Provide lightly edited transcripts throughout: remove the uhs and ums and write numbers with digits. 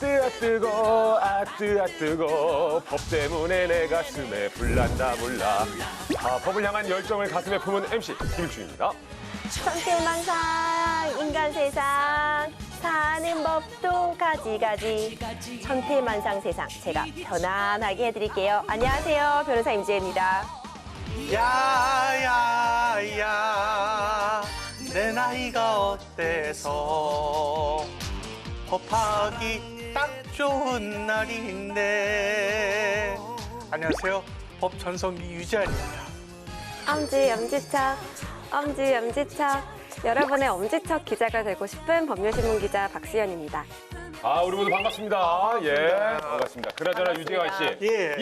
뜨아 뜨거 아 뜨아 뜨거 법 때문에 내 가슴에 불난다 불나. 법을 향한 열정을 가슴에 품은 MC 김일중입니다. 천태만상 인간 세상 사는 법도 가지가지 천태만상 세상 제가 편안하게 해드릴게요. 안녕하세요, 변호사 임지혜입니다. 야야야 내 나이가 어때서 법하기 딱 좋은 날인데. 안녕하세요, 법 전성기 유지환입니다. 엄지척 여러분의 엄지척 기자가 되고 싶은 법률신문 기자 박수연입니다. 우리 모두 반갑습니다. 예, 반갑습니다. 그나저나 유지환 씨. 예.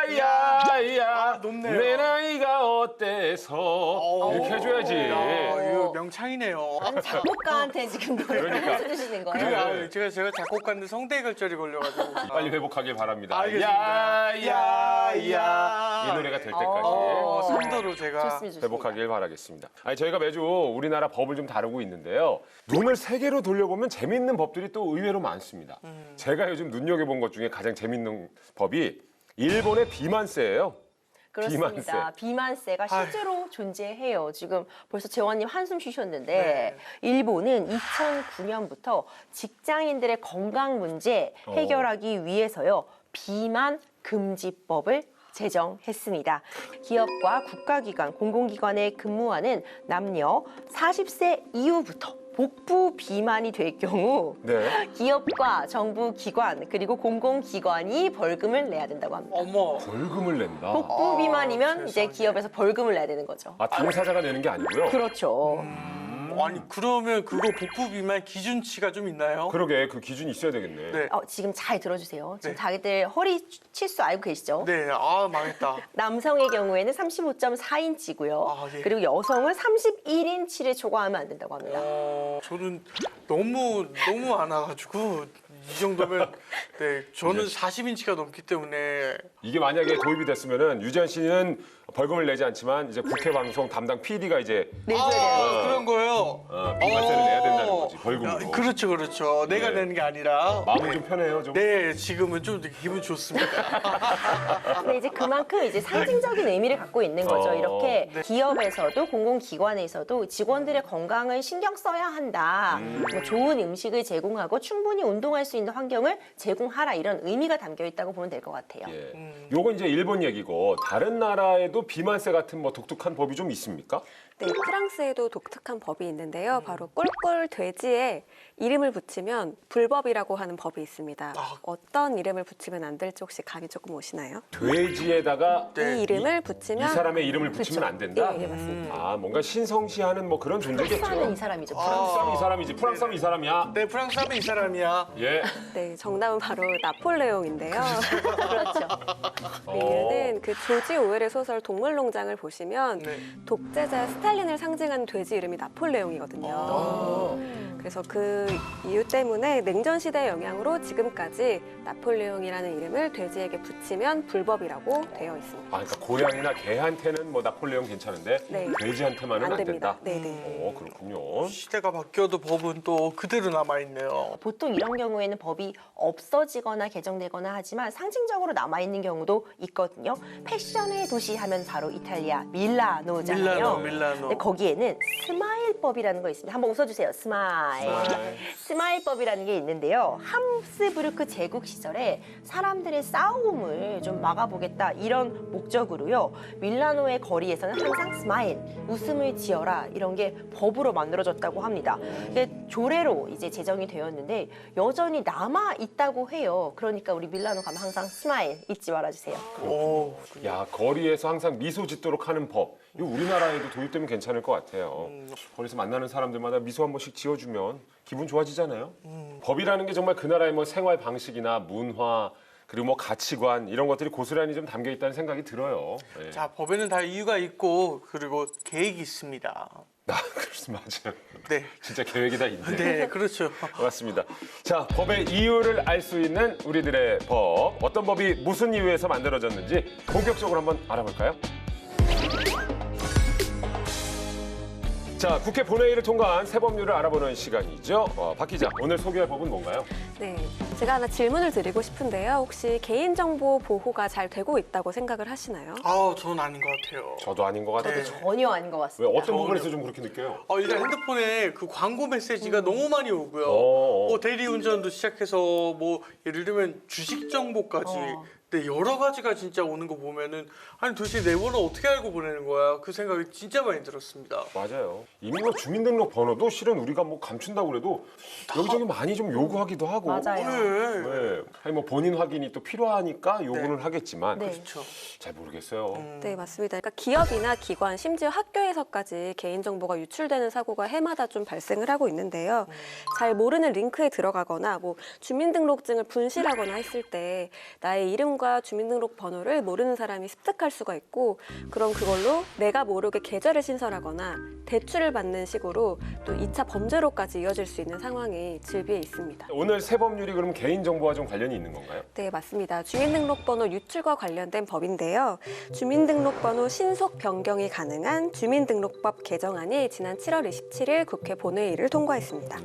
야야야 높네요. 내 나이가 어때서 이렇게 해줘야지. 이거 명창이네요. 작곡가한테 지금 노래를 그러니까. 해주시는 그래. 거예요? 제가 작곡가인데 성대결절이 걸려가지고. 빨리 회복하길 바랍니다. 알겠습니다. 야야야 이 노래가 될 때까지 선도로 제가. 좋습니다. 회복하길 바라겠습니다. 저희가 매주 우리나라 법을 좀 다루고 있는데요. 눈을 세계로 돌려보면 재밌는 법들이 또 의외로 많습니다. 제가 요즘 눈여겨본 것 중에 가장 재밌는 법이 일본의 비만세예요. 그렇습니다. 비만세가 실제로 존재해요. 지금 벌써 재환님 한숨 쉬셨는데 일본은 2009년부터 직장인들의 건강 문제 해결하기 위해서요. 비만 금지법을 제정했습니다. 기업과 국가기관, 공공기관에 근무하는 남녀 40세 이후부터 복부 비만이 될 경우 기업과 정부 기관 그리고 공공기관이 벌금을 내야 된다고 합니다. 어머. 벌금을 낸다. 복부 비만이면 이제 세상에. 기업에서 벌금을 내야 되는 거죠. 당사자가 내는 게 아니고요. 그렇죠. 아니 그러면 그거 복부 비만 기준치가 좀 있나요? 그러게 그 기준이 있어야 되겠네. 네. 지금 잘 들어주세요. 지금 네. 다들 허리 치수 알고 계시죠? 네. 망했다. 남성의 경우에는 35.4인치고요. 예. 그리고 여성은 31인치를 초과하면 안 된다고 합니다. 저는 너무 많아가지고 이 정도면 저는 40인치가 넘기 때문에. 이게 만약에 도입이 됐으면은 유지한 씨는 벌금을 내지 않지만 이제 국회 방송 담당 PD가 이제 내줘야 돼요. 그런 거요. 비만세를 내야 된다는 거지 벌금으로. 그렇죠. 내가 네. 내는 게 아니라. 마음이 좀 편해요 좀. 네, 지금은 좀 기분 좋습니다. 근데 이제 그만큼 이제 상징적인 의미를 갖고 있는 거죠. 이렇게 기업에서도 공공기관에서도 직원들의 건강을 신경 써야 한다. 뭐 좋은 음식을 제공하고 충분히 운동할 수 있는 환경을 제공하라 이런 의미가 담겨 있다고 보면 될 것 같아요. 예. 요건 이제 일본 얘기고 다른 나라에도 비만세 같은 뭐 독특한 법이 좀 있습니까? 네, 프랑스에도 독특한 법이 있는데요. 바로 꿀꿀 돼지에 이름을 붙이면 불법이라고 하는 법이 있습니다. 어떤 이름을 붙이면 안 될지 혹시 감이 조금 오시나요? 돼지에다가 이 이름을 붙이면 이 사람의 이름을 붙이면 안 된다? 예, 맞습니다. 뭔가 신성시하는 뭐 그런 존재겠죠. 프랑스는 이 사람이죠. 프랑스 사람 이 사람이지. 프랑스 사람 이 사람이야. 네, 프랑스 하면 이 사람이야. 예. 네, 정답은 바로 나폴레옹인데요. 그렇죠. 이유는 그 조지 오웰의 소설 동물농장을 보시면 독재자 스탈린을 상징하는 돼지 이름이 나폴레옹이거든요. 그래서 그 이유 때문에 냉전 시대의 영향으로 지금까지 나폴레옹이라는 이름을 돼지에게 붙이면 불법이라고 되어 있습니다. 그러니까 고양이나 개한테는 뭐 나폴레옹 괜찮은데 돼지한테만은 안 된다. 네네. 그렇군요. 시대가 바뀌어도 법은 또 그대로 남아있네요. 보통 이런 경우에는 법이 없어지거나 개정되거나 하지만 상징적으로 남아있는 경우도 있거든요. 패션의 도시 하면 바로 이탈리아 밀라노잖아요. 밀라노. 근데 거기에는 스마일법이라는 거 있습니다. 한번 웃어주세요. 스마일. 스마일법이라는 게 있는데요. 함스부르크 제국 시절에 사람들의 싸움을 좀 막아보겠다 이런 목적으로요. 밀라노의 거리에서는 항상 스마일, 웃음을 지어라 이런 게 법으로 만들어졌다고 합니다. 이게 조례로 이제 제정이 되었는데 여전히 남아 있다고 해요. 그러니까 우리 밀라노 가면 항상 스마일 잊지 말아주세요. 야, 거리에서 항상 미소 짓도록 하는 법. 이거 우리나라에도 도입되면 괜찮을 것 같아요. 거기서 만나는 사람들마다 미소 한 번씩 지어주면 기분 좋아지잖아요. 법이라는 게 정말 그 나라의 뭐 생활 방식이나 문화 그리고 뭐 가치관 이런 것들이 고스란히 좀 담겨 있다는 생각이 들어요. 네. 자, 법에는 다 이유가 있고 그리고 계획이 있습니다. 그렇지 맞아요. 네. 진짜 계획이 다 있네. 네, 그렇죠. 맞습니다. 자, 법의 이유를 알 수 있는 우리들의 법. 어떤 법이 무슨 이유에서 만들어졌는지 본격적으로 한번 알아볼까요? 자, 국회 본회의를 통과한 새 법률을 알아보는 시간이죠. 박 기자, 오늘 소개할 법은 뭔가요? 네, 제가 하나 질문을 드리고 싶은데요. 혹시 개인정보 보호가 잘 되고 있다고 생각을 하시나요? 아, 저는 아닌 것 같아요. 저도 아닌 것 같아요. 네. 전혀 아닌 것 왜 같습니다. 어떤 부분에서 좀 그렇게 느껴요? 일단 핸드폰에 그 광고 메시지가 너무 많이 오고요. 어. 뭐 대리운전도 시작해서 뭐 예를 들면 주식 정보까지 네, 여러 가지가 진짜 오는 거 보면은 아니 도대체 내 번호 어떻게 알고 보내는 거야? 그 생각이 진짜 많이 들었습니다. 맞아요. 이미 뭐 주민등록 번호도 실은 우리가 뭐 감춘다고 그래도 여기저기 많이 좀 요구하기도 하고. 맞아요. 네. 네. 아니 뭐 본인 확인이 또 필요하니까 요구는 하겠지만 네. 그렇죠. 잘 모르겠어요. 네, 맞습니다. 그러니까 기업이나 기관, 심지어 학교에서까지 개인정보가 유출되는 사고가 해마다 좀 발생을 하고 있는데요. 잘 모르는 링크에 들어가거나 뭐 주민등록증을 분실하거나 했을 때 나의 이름과 주민등록 번호를 모르는 사람이 습득할 수가 있고 그럼 그걸로 내가 모르게 계좌를 신설하거나 대출을 받는 식으로 또 2차 범죄로까지 이어질 수 있는 상황이 질비해 있습니다. 오늘 새 법률이 그럼 개인정보와 좀 관련이 있는 건가요? 네, 맞습니다. 주민등록번호 유출과 관련된 법인데요. 주민등록번호 신속 변경이 가능한 주민등록법 개정안이 지난 7월 27일 국회 본회의를 통과했습니다.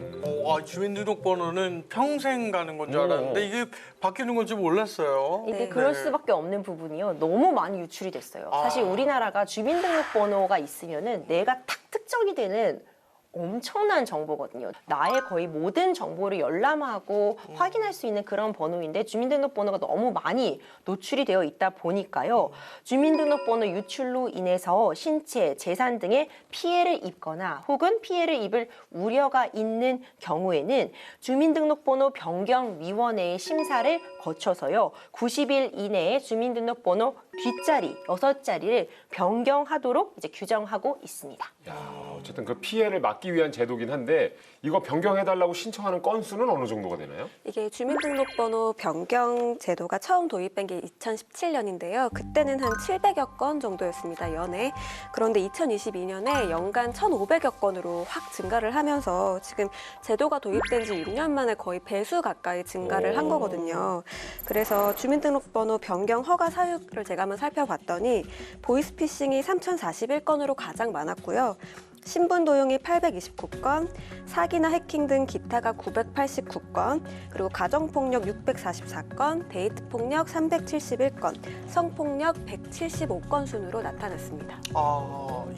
주민등록번호는 평생 가는 건 줄 알았는데 이게 바뀌는 건 줄 몰랐어요. 이게 그럴 수밖에 없는 부분이요. 너무 많이 유출이 됐어요. 사실 우리나라가 주민등록번호가 있으면은 내가 딱 특정이 되는 엄청난 정보거든요. 나의 거의 모든 정보를 열람하고 확인할 수 있는 그런 번호인데 주민등록번호가 너무 많이 노출이 되어 있다 보니까요. 주민등록번호 유출로 인해서 신체, 재산 등의 피해를 입거나 혹은 피해를 입을 우려가 있는 경우에는 주민등록번호 변경위원회의 심사를 거쳐서요. 90일 이내에 주민등록번호 뒷자리, 6자리를 변경하도록 이제 규정하고 있습니다. 야, 어쨌든 그 피해를 막기 위한 제도긴 한데 이거 변경해달라고 신청하는 건수는 어느 정도가 되나요? 이게 주민등록번호 변경 제도가 처음 도입된 게 2017년인데요. 그때는 한 700여 건 정도였습니다, 연에. 그런데 2022년에 연간 1,500여 건으로 확 증가를 하면서 지금 제도가 도입된 지 6년 만에 거의 배수 가까이 증가를 한 거거든요. 그래서 주민등록번호 변경 허가 사유를 제가 한번 살펴봤더니 보이스피싱이 3,041건으로 가장 많았고요. 신분 도용이 829건, 사기나 해킹 등 기타가 989건, 그리고 가정폭력 644건, 데이트폭력 371건, 성폭력 175건 순으로 나타났습니다.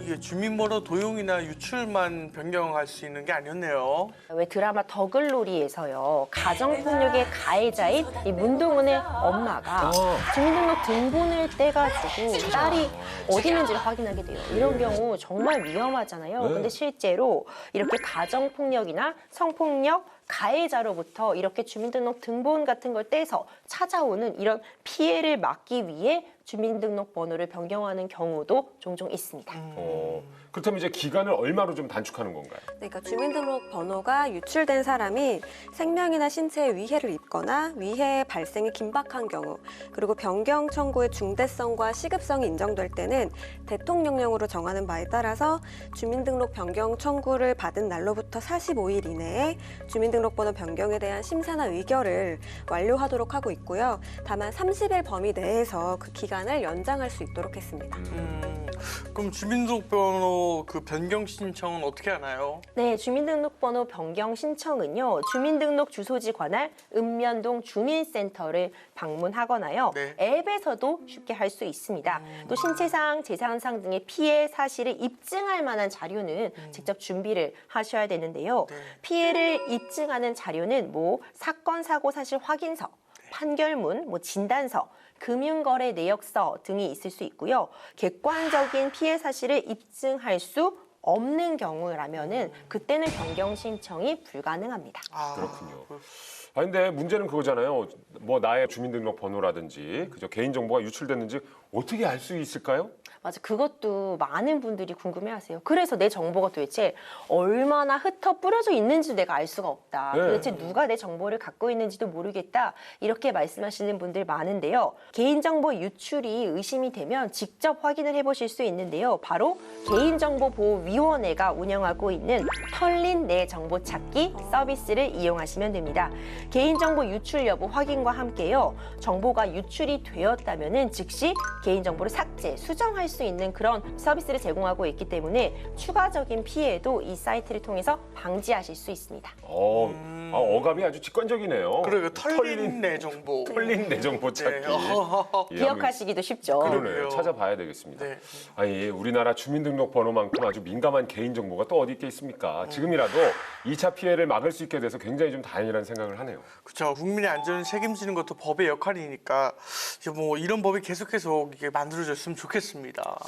이게 주민번호 도용이나 유출만 변경할 수 있는 게 아니었네요. 왜 드라마 더글로리에서요. 가정폭력의 가해자인 이 문동은의 엄마가 주민등록 등본을 떼가지고 딸이 어디 있는지를 확인하게 돼요. 이런 경우 정말 위험하잖아요. 근데 실제로 이렇게 가정폭력이나 성폭력 가해자로부터 이렇게 주민등록 등본 같은 걸 떼서 찾아오는 이런 피해를 막기 위해 주민등록번호를 변경하는 경우도 종종 있습니다. 그렇다면 이제 기간을 얼마로 좀 단축하는 건가요? 그러니까 주민등록 번호가 유출된 사람이 생명이나 신체에 위해를 입거나 위해 발생이 긴박한 경우, 그리고 변경 청구의 중대성과 시급성이 인정될 때는 대통령령으로 정하는 바에 따라서 주민등록 변경 청구를 받은 날로부터 45일 이내에 주민등록번호 변경에 대한 심사나 의결을 완료하도록 하고 있고요. 다만 30일 범위 내에서 그 기간을 연장할 수 있도록 했습니다. 그럼 주민등록번호 그 변경 신청은 어떻게 하나요? 네, 주민등록번호 변경 신청은요. 주민등록 주소지 관할 읍면동 주민센터를 방문하거나요. 네. 앱에서도 쉽게 할 수 있습니다. 또 신체상, 재산상 등의 피해 사실을 입증할 만한 자료는 직접 준비를 하셔야 되는데요. 피해를 입증하는 자료는 뭐 사건, 사고 사실 확인서, 판결문, 뭐 진단서, 금융거래 내역서 등이 있을 수 있고요. 객관적인 피해 사실을 입증할 수 없는 경우라면은 그때는 변경 신청이 불가능합니다. 그렇군요. 근데 문제는 그거잖아요. 뭐 나의 주민등록 번호라든지 그저 개인정보가 유출됐는지 어떻게 알 수 있을까요? 맞아, 그것도 많은 분들이 궁금해하세요. 그래서 내 정보가 도대체 얼마나 흩어 뿌려져 있는지도 내가 알 수가 없다. 네. 도대체 누가 내 정보를 갖고 있는지도 모르겠다. 이렇게 말씀하시는 분들 많은데요. 개인정보 유출이 의심이 되면 직접 확인을 해보실 수 있는데요. 바로 개인정보보호위원회가 운영하고 있는 털린 내 정보 찾기 서비스를 이용하시면 됩니다. 개인정보 유출 여부 확인과 함께요. 정보가 유출이 되었다면은 즉시 개인정보를 삭제, 수정할 수 있는 그런 서비스를 제공하고 있기 때문에 추가적인 피해도 이 사이트를 통해서 방지하실 수 있습니다. 어감이 아주 직관적이네요. 그리고 털린 내 정보. 털린 내 정보 찾기. 예, 기억하시기도 쉽죠. 그러네요. 찾아봐야 되겠습니다. 네. 아니, 우리나라 주민등록번호만큼 아주 민감한 개인정보가 또 어디 있겠습니까? 지금이라도 2차 피해를 막을 수 있게 돼서 굉장히 좀 다행이라는 생각을 하네요. 그렇죠. 국민의 안전을 책임지는 것도 법의 역할이니까 이제 뭐 이런 법이 계속해서 이게 만들어졌으면 좋겠습니다.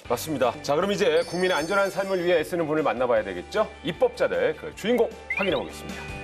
맞습니다. 자, 그럼 이제 국민의 안전한 삶을 위해 애쓰는 분을 만나봐야 되겠죠? 입법자들 그 주인공 확인해 보겠습니다.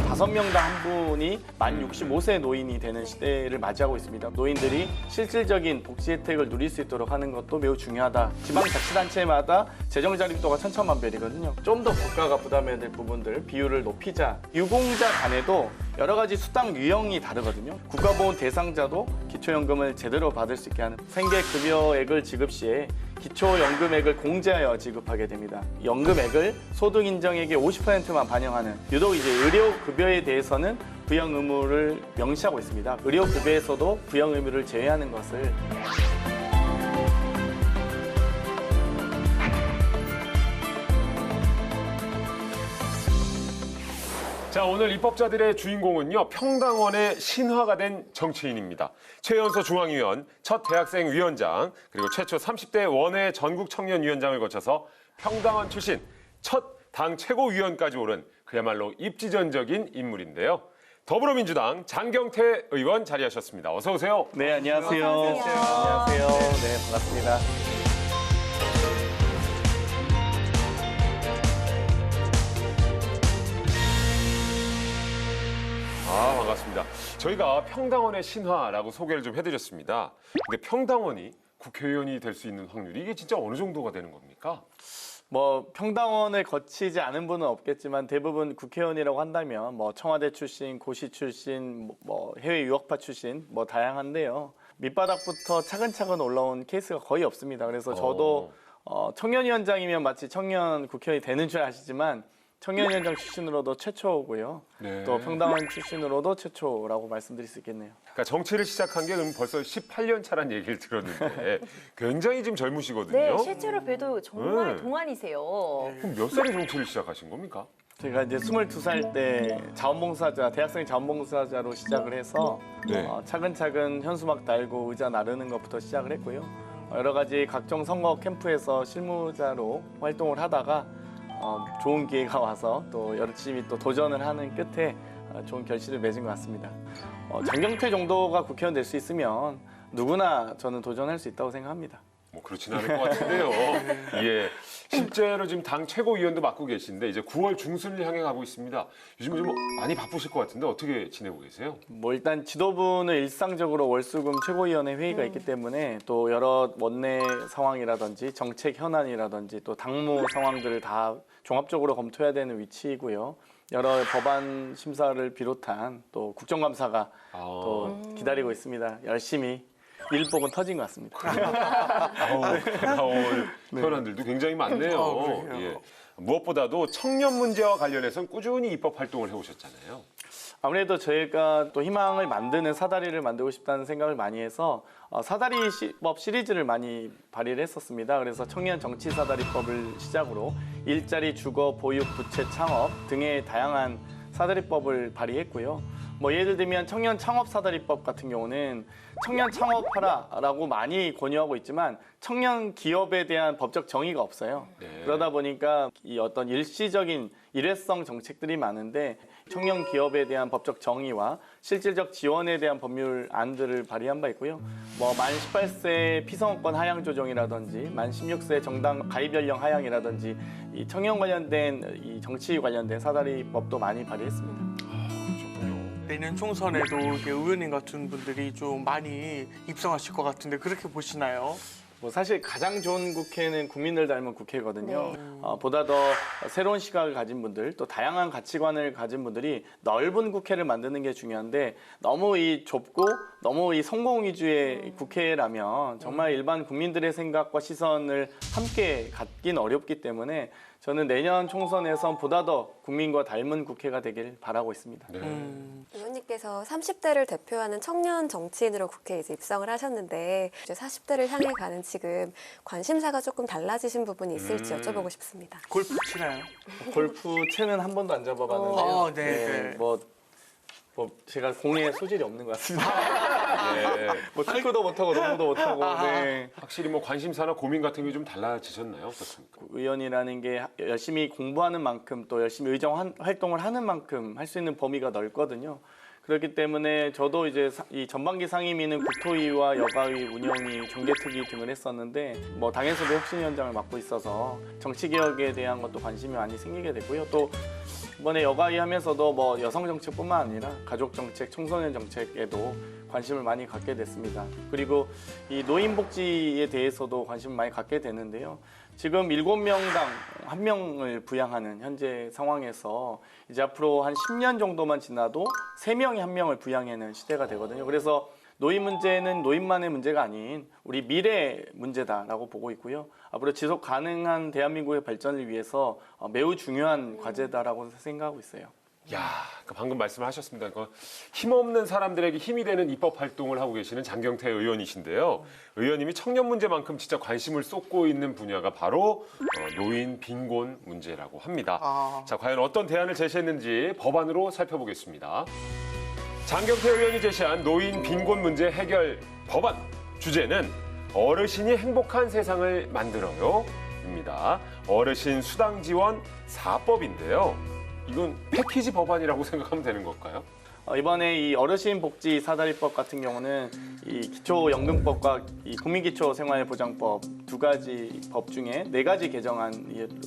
다섯 명당 한 분이 만 65세 노인이 되는 시대를 맞이하고 있습니다. 노인들이 실질적인 복지 혜택을 누릴 수 있도록 하는 것도 매우 중요하다. 지방자치단체마다 재정 자립도가 천차만별이거든요. 좀 더 국가가 부담해야 될 부분들 비율을 높이자. 유공자 간에도 여러 가지 수당 유형이 다르거든요. 국가보훈 대상자도 기초연금을 제대로 받을 수 있게 하는 생계급여액을 지급 시에 기초연금액을 공제하여 지급하게 됩니다. 연금액을 소득인정액의 50%만 반영하는 유독 이제 의료급여에 대해서는 부양 의무를 명시하고 있습니다. 의료급여에서도 부양 의무를 제외하는 것을 자, 오늘 입법자들의 주인공은요, 평당원의 신화가 된 정치인입니다. 최연소 중앙위원, 첫 대학생 위원장, 그리고 최초 30대 원외 전국 청년위원장을 거쳐서 평당원 출신 첫 당 최고위원까지 오른 그야말로 입지전적인 인물인데요. 더불어민주당 장경태 의원 자리하셨습니다. 어서 오세요. 네, 안녕하세요. 안녕하세요. 안녕하세요. 네, 반갑습니다. 아, 반갑습니다. 저희가 평당원의 신화라고 소개를 좀 해드렸습니다. 근데 평당원이 국회의원이 될 수 있는 확률이 이게 진짜 어느 정도가 되는 겁니까? 뭐 평당원을 거치지 않은 분은 없겠지만 대부분 국회의원이라고 한다면 뭐 청와대 출신, 고시 출신, 뭐 해외 유학파 출신 뭐 다양한데요. 밑바닥부터 차근차근 올라온 케이스가 거의 없습니다. 그래서 저도 청년위원장이면 마치 청년 국회의원이 되는 줄 아시지만 청년위원장 출신으로도 최초고요. 네. 또 평당원 출신으로도 최초라고 말씀드릴 수 있겠네요. 그러니까 정치를 시작한 게 그럼 벌써 18년 차란 얘기를 들었는데 굉장히 지금 젊으시거든요. 네, 실제로 봬도 정말 네. 동안이세요. 그럼 몇 살에 정치를 시작하신 겁니까? 제가 이제 22살 때 자원봉사자, 대학생 자원봉사자로 시작을 해서 네. 차근차근 현수막 달고 의자 나르는 것부터 시작을 했고요. 여러 가지 각종 선거 캠프에서 실무자로 활동을 하다가 좋은 기회가 와서 또 열심히 또 도전을 하는 끝에 좋은 결실을 맺은 것 같습니다. 장경태 정도가 국회의원 될 수 있으면 누구나 저는 도전할 수 있다고 생각합니다. 뭐 그렇진 않을 것 같은데요. 예, 실제로 지금 당 최고위원도 맡고 계신데 이제 9월 중순을 향해 가고 있습니다. 요즘 좀 많이 바쁘실 것 같은데 어떻게 지내고 계세요? 뭐 일단 지도부는 일상적으로 월수금 최고위원회 회의가 있기 때문에 또 여러 원내 상황이라든지 정책 현안이라든지 또 당무 상황들을 다 종합적으로 검토해야 되는 위치이고요. 여러 법안 심사를 비롯한 또 국정감사가 또 기다리고 있습니다. 열심히 일복은 터진 것 같습니다. 나올 현안들도 굉장히 많네요. 그래요? 예. 무엇보다도 청년 문제와 관련해서는 꾸준히 입법 활동을 해오셨잖아요. 아무래도 저희가 또 희망을 만드는 사다리를 만들고 싶다는 생각을 많이 해서 사다리법 시리즈를 많이 발의를 했었습니다. 그래서 청년 정치 사다리법을 시작으로 일자리, 주거, 보육, 부채, 창업 등의 다양한 사다리법을 발의했고요. 뭐 예를 들면 청년 창업 사다리법 같은 경우는 청년 창업하라라고 많이 권유하고 있지만 청년 기업에 대한 법적 정의가 없어요. 네. 그러다 보니까 이 어떤 일시적인 일회성 정책들이 많은데 청년 기업에 대한 법적 정의와 실질적 지원에 대한 법률안들을 발의한 바 있고요. 뭐 만 18세 피선거권 하향 조정이라든지 만 16세 정당 가입 연령 하향이라든지 이 청년 관련된 이 정치 관련된 사다리법도 많이 발의했습니다. 내년 총선에도 이렇게 의원님 같은 분들이 좀 많이 입성하실 것 같은데 그렇게 보시나요? 뭐 사실 가장 좋은 국회는 국민을 닮은 국회거든요. 네. 보다 더 새로운 시각을 가진 분들, 또 다양한 가치관을 가진 분들이 넓은 국회를 만드는 게 중요한데 너무 이 좁고 너무 이 성공 위주의 국회라면 정말 일반 국민들의 생각과 시선을 함께 갖긴 어렵기 때문에 저는 내년 총선에선 보다 더 국민과 닮은 국회가 되길 바라고 있습니다. 네. 의원님께서 30대를 대표하는 청년 정치인으로 국회에 이제 입성을 하셨는데 이제 40대를 향해 가는 지금 관심사가 조금 달라지신 부분이 있을지 여쭤보고 싶습니다. 골프 치나요? 골프 채는 한 번도 안 잡아봤는데요. 네. 뭐 제가 공에 소질이 없는 것 같습니다. 네. 뭐 탁구도 못하고 농구도 못하고. 네. 확실히 뭐 관심사나 고민 같은 게 좀 달라지셨나요? 어떻습니까? 의원이라는 게 열심히 공부하는 만큼 또 열심히 의정 활동을 하는 만큼 할 수 있는 범위가 넓거든요. 그렇기 때문에 저도 이제 이 전반기 상임위는 국토위와 여가위, 운영위, 정개특위 등을 했었는데 뭐 당에서도 혁신위원장을 맡고 있어서 정치개혁에 대한 것도 관심이 많이 생기게 됐고요. 또 이번에 여가위 하면서도 뭐 여성 정책뿐만 아니라 가족 정책, 청소년 정책에도 관심을 많이 갖게 됐습니다. 그리고 이 노인 복지에 대해서도 관심을 많이 갖게 되는데요. 지금 7명당 1명을 부양하는 현재 상황에서 이제 앞으로 한 10년 정도만 지나도 3명이 1명을 부양하는 시대가 되거든요. 그래서 노인 문제는 노인만의 문제가 아닌 우리 미래 문제다라고 보고 있고요. 앞으로 지속 가능한 대한민국의 발전을 위해서 매우 중요한 과제다라고 생각하고 있어요. 야, 방금 말씀하셨습니다. 힘없는 사람들에게 힘이 되는 입법 활동을 하고 계시는 장경태 의원이신데요. 의원님이 청년 문제만큼 진짜 관심을 쏟고 있는 분야가 바로 노인 빈곤 문제라고 합니다. 자, 과연 어떤 대안을 제시했는지 법안으로 살펴보겠습니다. 장경태 의원이 제시한 노인 빈곤 문제 해결 법안 주제는 어르신이 행복한 세상을 만들어요 입니다. 어르신 수당 지원 4법인데요. 이건 패키지 법안이라고 생각하면 되는 걸까요? 이번에 이 어르신 복지 사다리법 같은 경우는 이 기초연금법과 이 국민기초생활보장법 두 가지 법 중에 4가지 개정안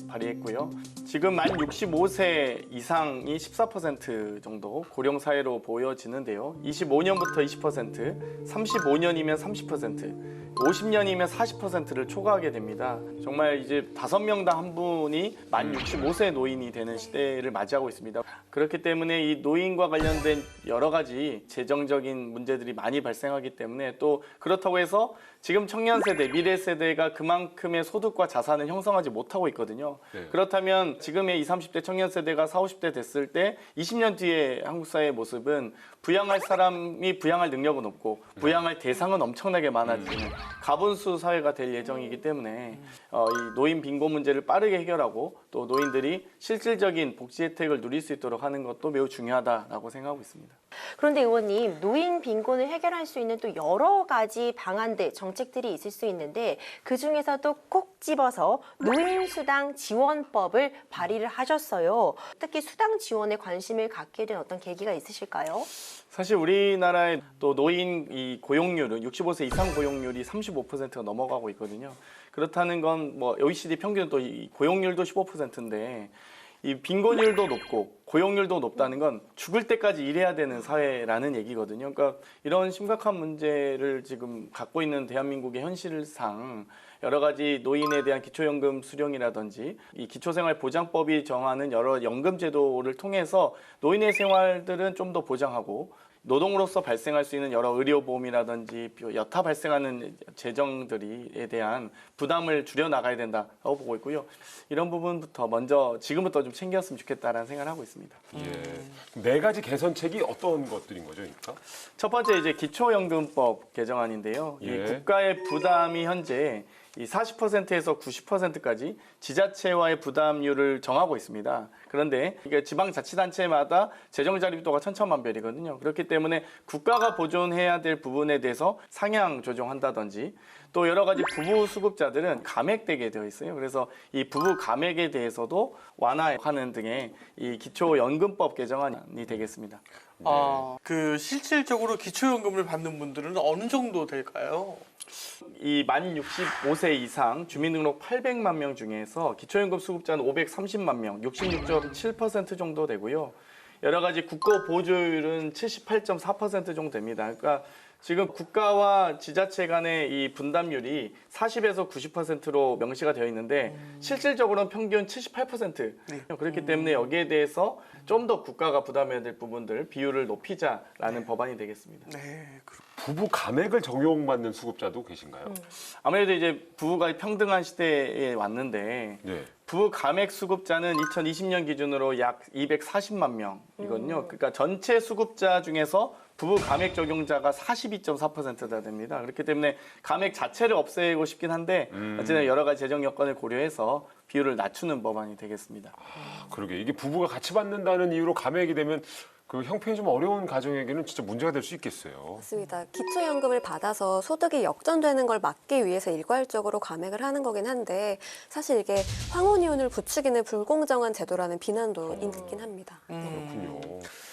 발의했고요. 지금 만 65세 이상이 14% 정도 고령 사회로 보여지는데요. 25년부터 20%, 35년이면 30%, 50년이면 40%를 초과하게 됩니다. 정말 이제 5명당 한 분이 만 65세 노인이 되는 시대를 맞이하고 있습니다. 그렇기 때문에 이 노인과 관련된 여러 가지 재정적인 문제들이 많이 발생하기 때문에 또 그렇다고 해서 지금 청년 세대, 미래 세대가 그만큼의 소득과 자산을 형성하지 못하고 있거든요. 네. 그렇다면 지금의 20, 30대 청년 세대가 40, 50대 됐을 때 20년 뒤의 한국 사회의 모습은 부양할 사람이 부양할 능력은 없고 부양할 대상은 엄청나게 많아지는 가분수 사회가 될 예정이기 때문에 이 노인 빈곤 문제를 빠르게 해결하고 또 노인들이 실질적인 복지 혜택을 누릴 수 있도록 하는 것도 매우 중요하다라고 생각하고 있습니다. 그런데 의원님, 노인 빈곤을 해결할 수 있는 또 여러 가지 방안들, 정책들이 있을 수 있는데 그중에서도 꼭 집어서 노인수당 지원법을 발의를 하셨어요. 특히 수당 지원에 관심을 갖게 된 어떤 계기가 있으실까요? 사실 우리나라의 또 노인 이 고용률은 65세 이상 고용률이 35%가 넘어가고 있거든요. 그렇다는 건 뭐 OECD 평균 또 이 고용률도 15%인데 이 빈곤율도 높고 고용률도 높다는 건 죽을 때까지 일해야 되는 사회라는 얘기거든요. 그러니까 이런 심각한 문제를 지금 갖고 있는 대한민국의 현실상 여러 가지 노인에 대한 기초연금 수령이라든지 이 기초생활보장법이 정하는 여러 연금 제도를 통해서 노인의 생활들은 좀 더 보장하고 노동으로서 발생할 수 있는 여러 의료보험이라든지 여타 발생하는 재정들에 대한 부담을 줄여 나가야 된다고 보고 있고요. 이런 부분부터 먼저 지금부터 좀 챙겼으면 좋겠다라는 생각을 하고 있습니다. 예. 4가지 개선책이 어떤 것들인 거죠, 그러니까? 첫 번째 이제 기초연금법 개정안인데요. 예. 이 국가의 부담이 현재 이 40%에서 90%까지 지자체와의 부담률을 정하고 있습니다. 그런데 이게 지방자치단체마다 재정 자립도가 천차만별이거든요. 그렇기 때문에 국가가 보존해야 될 부분에 대해서 상향 조정한다든지 또 여러 가지 부부 수급자들은 감액되게 되어 있어요. 그래서 이 부부 감액에 대해서도 완화하는 등의 이 기초연금법 개정안이 되겠습니다. 그 실질적으로 기초연금을 받는 분들은 어느 정도 될까요? 이 만 65세 이상 주민등록 800만 명 중에서 기초연금 수급자는 530만 명, 66.7% 정도 되고요. 여러 가지 국고 보조율은 78.4% 정도 됩니다. 그러니까 지금 국가와 지자체 간의 이 분담률이 40에서 90%로 명시가 되어 있는데 실질적으로는 평균 78%. 그렇기 때문에 여기에 대해서 좀 더 국가가 부담해야 될 부분들 비율을 높이자라는 법안이 되겠습니다. 네. 부부 감액을 적용받는 수급자도 계신가요? 아무래도 이제 부부가 평등한 시대에 왔는데 네. 부부 감액 수급자는 2020년 기준으로 약 240만 명이거든요. 그러니까 전체 수급자 중에서 부부 감액 적용자가 42.4%가 됩니다. 그렇기 때문에 감액 자체를 없애고 싶긴 한데 어쨌든 여러 가지 재정 여건을 고려해서 비율을 낮추는 법안이 되겠습니다. 그러게 이게 부부가 같이 받는다는 이유로 감액이 되면 그 형편이 좀 어려운 가정에게는 진짜 문제가 될 수 있겠어요. 맞습니다. 기초연금을 받아서 소득이 역전되는 걸 막기 위해서 일괄적으로 감액을 하는 거긴 한데 사실 이게 황혼이혼을 부추기는 불공정한 제도라는 비난도 있긴 합니다. 그렇군요.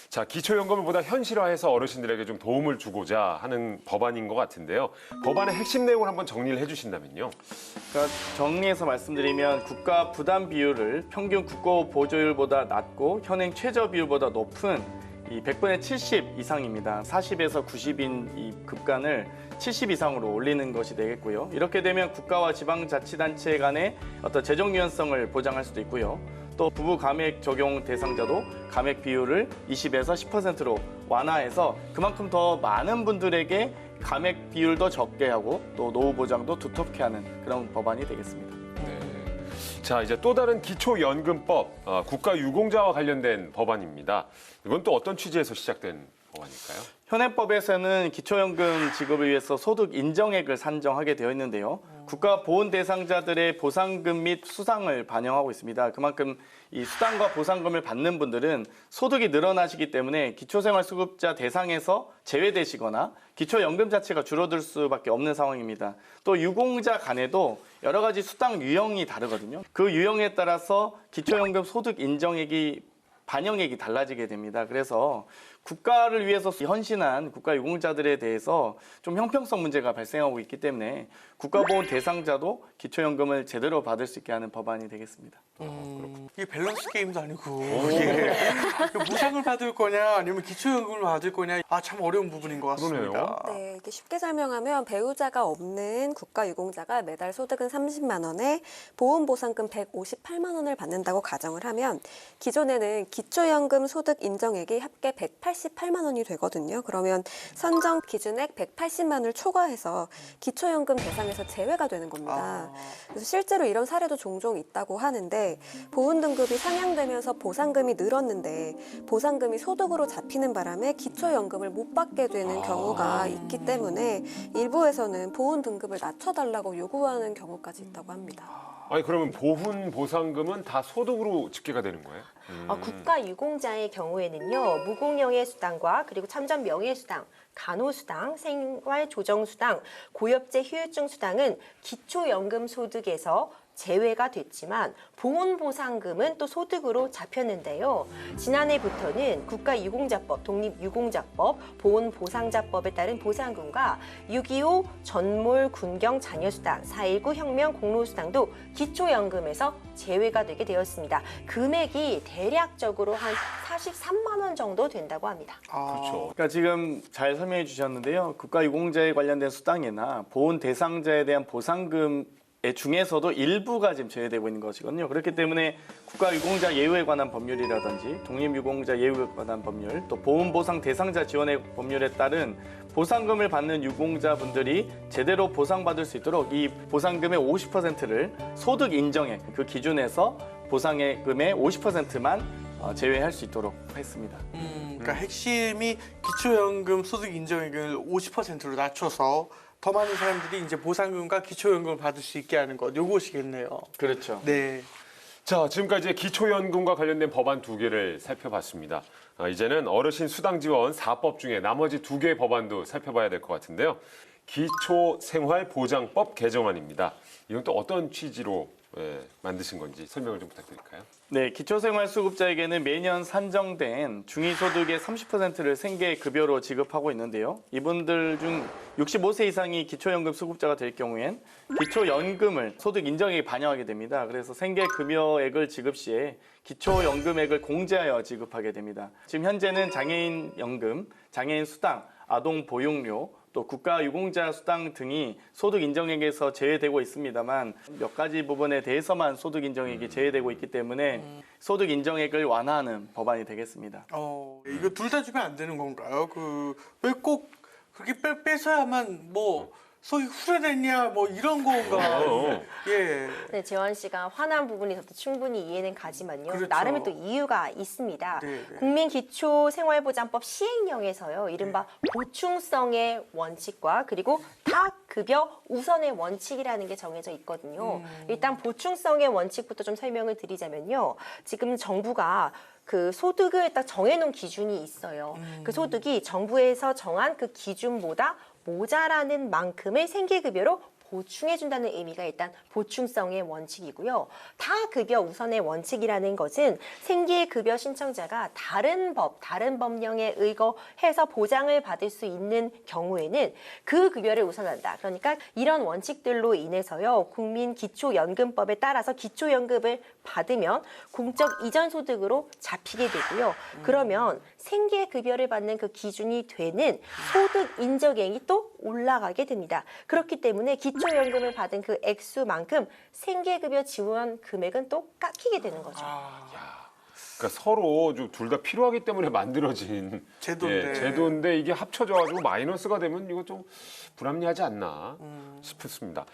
자, 기초연금을 보다 현실화해서 어르신들에게 좀 도움을 주고자 하는 법안인 것 같은데요. 법안의 핵심 내용을 한번 정리를 해주신다면요. 그러니까 정리해서 말씀드리면 국가 부담 비율을 평균 국고 보조율보다 낮고 현행 최저 비율보다 높은 이 100분의 70 이상입니다. 40에서 90인 이 급간을 70 이상으로 올리는 것이 되겠고요. 이렇게 되면 국가와 지방자치단체 간의 어떤 재정 유연성을 보장할 수도 있고요. 또 부부 감액 적용 대상자도 감액 비율을 20에서 10%로 완화해서 그만큼 더 많은 분들에게 감액 비율도 적게 하고 또 노후 보장도 두텁게 하는 그런 법안이 되겠습니다. 자, 이제 또 다른 기초연금법, 국가유공자와 관련된 법안입니다. 이건 또 어떤 취지에서 시작된 법안일까요? 현행법에서는 기초연금 지급을 위해서 소득 인정액을 산정하게 되어 있는데요. 국가 보훈 대상자들의 보상금 및 수당을 반영하고 있습니다. 그만큼 이 수당과 보상금을 받는 분들은 소득이 늘어나시기 때문에 기초생활수급자 대상에서 제외되시거나 기초연금 자체가 줄어들 수밖에 없는 상황입니다. 또 유공자 간에도 여러 가지 수당 유형이 다르거든요. 그 유형에 따라서 기초연금 소득 인정액이 반영액이 달라지게 됩니다. 그래서 국가를 위해서 헌신한 국가유공자들에 대해서 좀 형평성 문제가 발생하고 있기 때문에 국가보훈 대상자도 기초연금을 제대로 받을 수 있게 하는 법안이 되겠습니다. 이게 밸런스 게임도 아니고 이게 무상을 받을 거냐 아니면 기초연금을 받을 거냐 참 어려운 부분인 것 같습니다. 그러네요. 네, 이렇게 쉽게 설명하면 배우자가 없는 국가유공자가 매달 소득은 30만 원에 보훈보상금 158만 원을 받는다고 가정을 하면 기존에는 기초연금 소득 인정액이 합계 188만 원이 되거든요. 그러면 선정 기준액 180만 원을 초과해서 기초연금 대상에서 제외가 되는 겁니다. 그래서 실제로 이런 사례도 종종 있다고 하는데 보훈 등급이 상향되면서 보상금이 늘었는데 보상금이 소득으로 잡히는 바람에 기초연금을 못 받게 되는 경우가 있기 때문에 일부에서는 보훈 등급을 낮춰달라고 요구하는 경우까지 있다고 합니다. 아니, 그러면 보훈 보상금은 다 소득으로 집계가 되는 거예요? 국가유공자의 경우에는요, 무공영의 수당과 그리고 참전 명예수당, 간호수당, 생활조정수당, 고엽제 휴유증 수당은 기초연금 소득에서 제외가 됐지만 보훈보상금은 또 소득으로 잡혔는데요. 지난해부터는 국가유공자법, 독립유공자법, 보훈보상자법에 따른 보상금과 6.25 전몰 군경 자녀수당, 4.19 혁명 공로수당도 기초연금에서 제외가 되게 되었습니다. 금액이 대략적으로 한 43만 원 정도 된다고 합니다. 그렇죠. 그러니까 지금 잘 설명해 주셨는데요. 국가유공자에 관련된 수당이나 보훈 대상자에 대한 보상금 중에서도 일부가 지금 제외되고 있는 것이거든요. 그렇기 때문에 국가유공자 예우에 관한 법률이라든지 독립유공자 예우에 관한 법률, 또 보훈보상 대상자 지원의 법률에 따른 보상금을 받는 유공자분들이 제대로 보상받을 수 있도록 이 보상금의 50%를 소득 인정액 그 기준에서 보상금의 50%만 제외할 수 있도록 했습니다. 그러니까 핵심이 기초연금 소득 인정액을 50%로 낮춰서 더 많은 사람들이 이제 보상금과 기초연금을 받을 수 있게 하는 것, 요것이겠네요. 그렇죠. 네. 자, 지금까지 이제 기초연금과 관련된 법안 2개를 살펴봤습니다. 이제는 어르신 수당 지원 4법 중에 나머지 2개의 법안도 살펴봐야 될 것 같은데요. 기초생활보장법 개정안입니다. 이건 또 어떤 취지로 만드신 건지 설명을 좀 부탁드릴까요? 네, 기초생활수급자에게는 매년 산정된 중위소득의 30%를 생계급여로 지급하고 있는데요. 이분들 중 65세 이상이 기초연금 수급자가 될 경우엔 기초연금을 소득 인정액에 반영하게 됩니다. 그래서 생계급여액을 지급 시에 기초연금액을 공제하여 지급하게 됩니다. 지금 현재는 장애인연금, 장애인 수당, 아동보육료, 또 국가유공자 수당 등이 소득 인정액에서 제외되고 있습니다만 몇 가지 부분에 대해서만 소득 인정액이 제외되고 있기 때문에 소득 인정액을 완화하는 법안이 되겠습니다. 이거 둘 다 주면 안 되는 건가요? 왜 꼭 그렇게 빼서야만 뭐 소위 후련했냐 뭐 이런 건가? 예. 네, 재원 씨가 화난 부분이 저도 충분히 이해는 가지만요. 그렇죠. 나름의 또 이유가 있습니다. 네. 국민기초생활보장법 시행령에서요, 이른바 보충성의 원칙과 그리고 타급여 우선의 원칙이라는 게 정해져 있거든요. 일단 보충성의 원칙부터 좀 설명을 드리자면요. 지금 정부가 그 소득을 딱 정해놓은 기준이 있어요. 그 소득이 정부에서 정한 그 기준보다 모자라는 만큼의 생계급여로 보충해준다는 의미가 일단 보충성의 원칙이고요. 타급여 우선의 원칙이라는 것은 생계급여 신청자가 다른 법령에 의거해서 보장을 받을 수 있는 경우에는 그 급여를 우선한다. 그러니까 이런 원칙들로 인해서요. 국민기초연금법에 따라서 기초연금을 받으면 공적 이전 소득으로 잡히게 되고요. 그러면 생계급여를 받는 그 기준이 되는 소득 인정액이 또 올라가게 됩니다. 그렇기 때문에 기초연금을 받은 그 액수만큼 생계급여 지원 금액은 또 깎이게 되는 거죠. 그러니까 서로 둘 다 필요하기 때문에 만들어진 제도인데. 제도인데 이게 합쳐져가지고 마이너스가 되면 이거 좀 불합리하지 않나 싶습니다.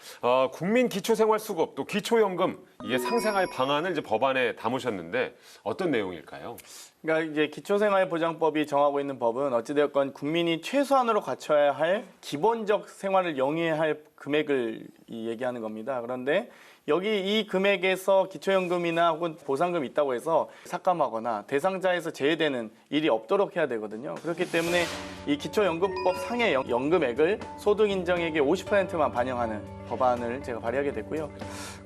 국민기초생활수급 또 기초연금 이게 상생할 방안을 이제 법안에 담으셨는데 어떤 내용일까요? 그러니까 이제 기초생활보장법이 정하고 있는 법은 어찌되었건 국민이 최소한으로 갖춰야 할 기본적 생활을 영위할 금액을 얘기하는 겁니다. 그런데 여기 이 금액에서 기초연금이나 혹은 보상금이 있다고 해서 삭감하거나 대상자에서 제외되는 일이 없도록 해야 되거든요. 그렇기 때문에 이 기초연금법 상의 연금액을 소득인정액의 50%만 반영하는 법안을 제가 발의하게 됐고요.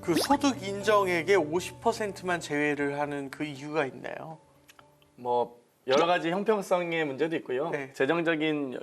그 소득 인정액의 50%만 제외를 하는 그 이유가 있나요? 뭐 여러 가지 형평성의 문제도 있고요. 네. 재정적인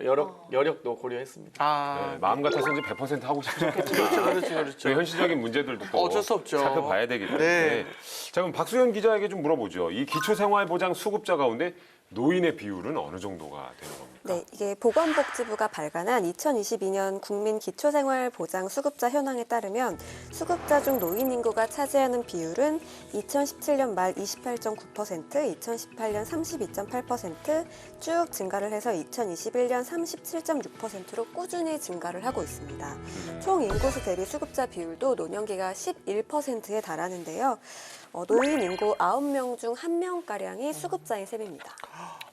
여력도 고려했습니다. 네, 마음 같아서 이제 100% 하고 싶었겠지만 그렇죠. 그 현실적인 문제들도 또 어쩔 수 없죠. 살펴봐야 되기 때문에 네. 자, 그럼 박수현 기자에게 좀 물어보죠. 이 기초생활보장 수급자 가운데 노인의 비율은 어느 정도가 되는 겁니까? 네, 이게 보건복지부가 발간한 2022년 국민 기초생활보장 수급자 현황에 따르면 수급자 중 노인 인구가 차지하는 비율은 2017년 말 28.9%, 2018년 32.8% 쭉 증가를 해서 2021년 37.6%로 꾸준히 증가를 하고 있습니다. 총 인구수 대비 수급자 비율도 노년기가 11%에 달하는데요. 노인 인구 9명 중 1명가량이 수급자인 셈입니다.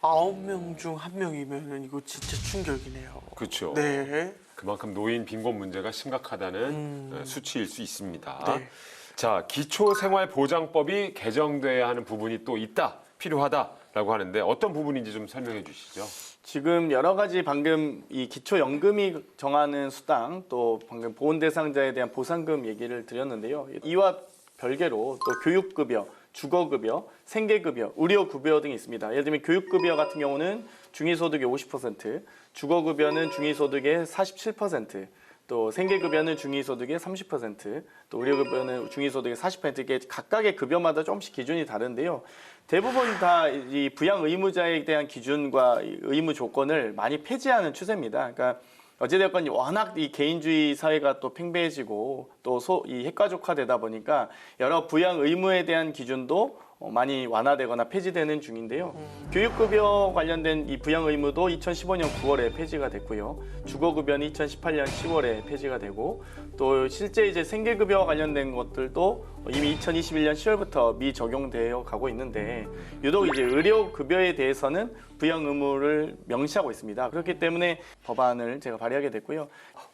9명 중 1명이면 이거 진짜 충격이네요. 그렇죠. 네. 그만큼 노인 빈곤 문제가 심각하다는 수치일 수 있습니다. 네. 자, 기초생활보장법이 개정돼야 하는 부분이 또 있다, 필요하다라고 하는데 어떤 부분인지 좀 설명해 주시죠. 지금 여러 가지 방금 이 기초연금이 정하는 수당 또 방금 보훈 대상자에 대한 보상금 얘기를 드렸는데요. 이와 별개로 또 교육급여, 주거급여, 생계급여, 의료급여 등이 있습니다. 예를 들면 교육급여 같은 경우는 중위소득의 50%, 주거급여는 중위소득의 47%, 또 생계급여는 중위소득의 30%, 또 의료급여는 중위소득의 40% 이게 각각의 급여마다 조금씩 기준이 다른데요. 대부분 다 이 부양 의무자에 대한 기준과 의무 조건을 많이 폐지하는 추세입니다. 그러니까 어찌되었건 워낙 이 개인주의 사회가 또 팽배해지고 또 이 핵가족화되다 보니까 여러 부양 의무에 대한 기준도 많이 완화되거나 폐지되는 중인데요. 교육급여 관련된 이 부양 의무도 2015년 9월에 폐지가 됐고요. 주거급여는 2018년 10월에 폐지가 되고 또 실제 이제 생계급여와 관련된 것들도 이미 2021년 10월부터 미적용되어 가고 있는데 유독 이제 의료급여에 대해서는 부양 의무를 명시하고 있습니다. 그렇기 때문에 법안을 제가 발의하게 됐고요.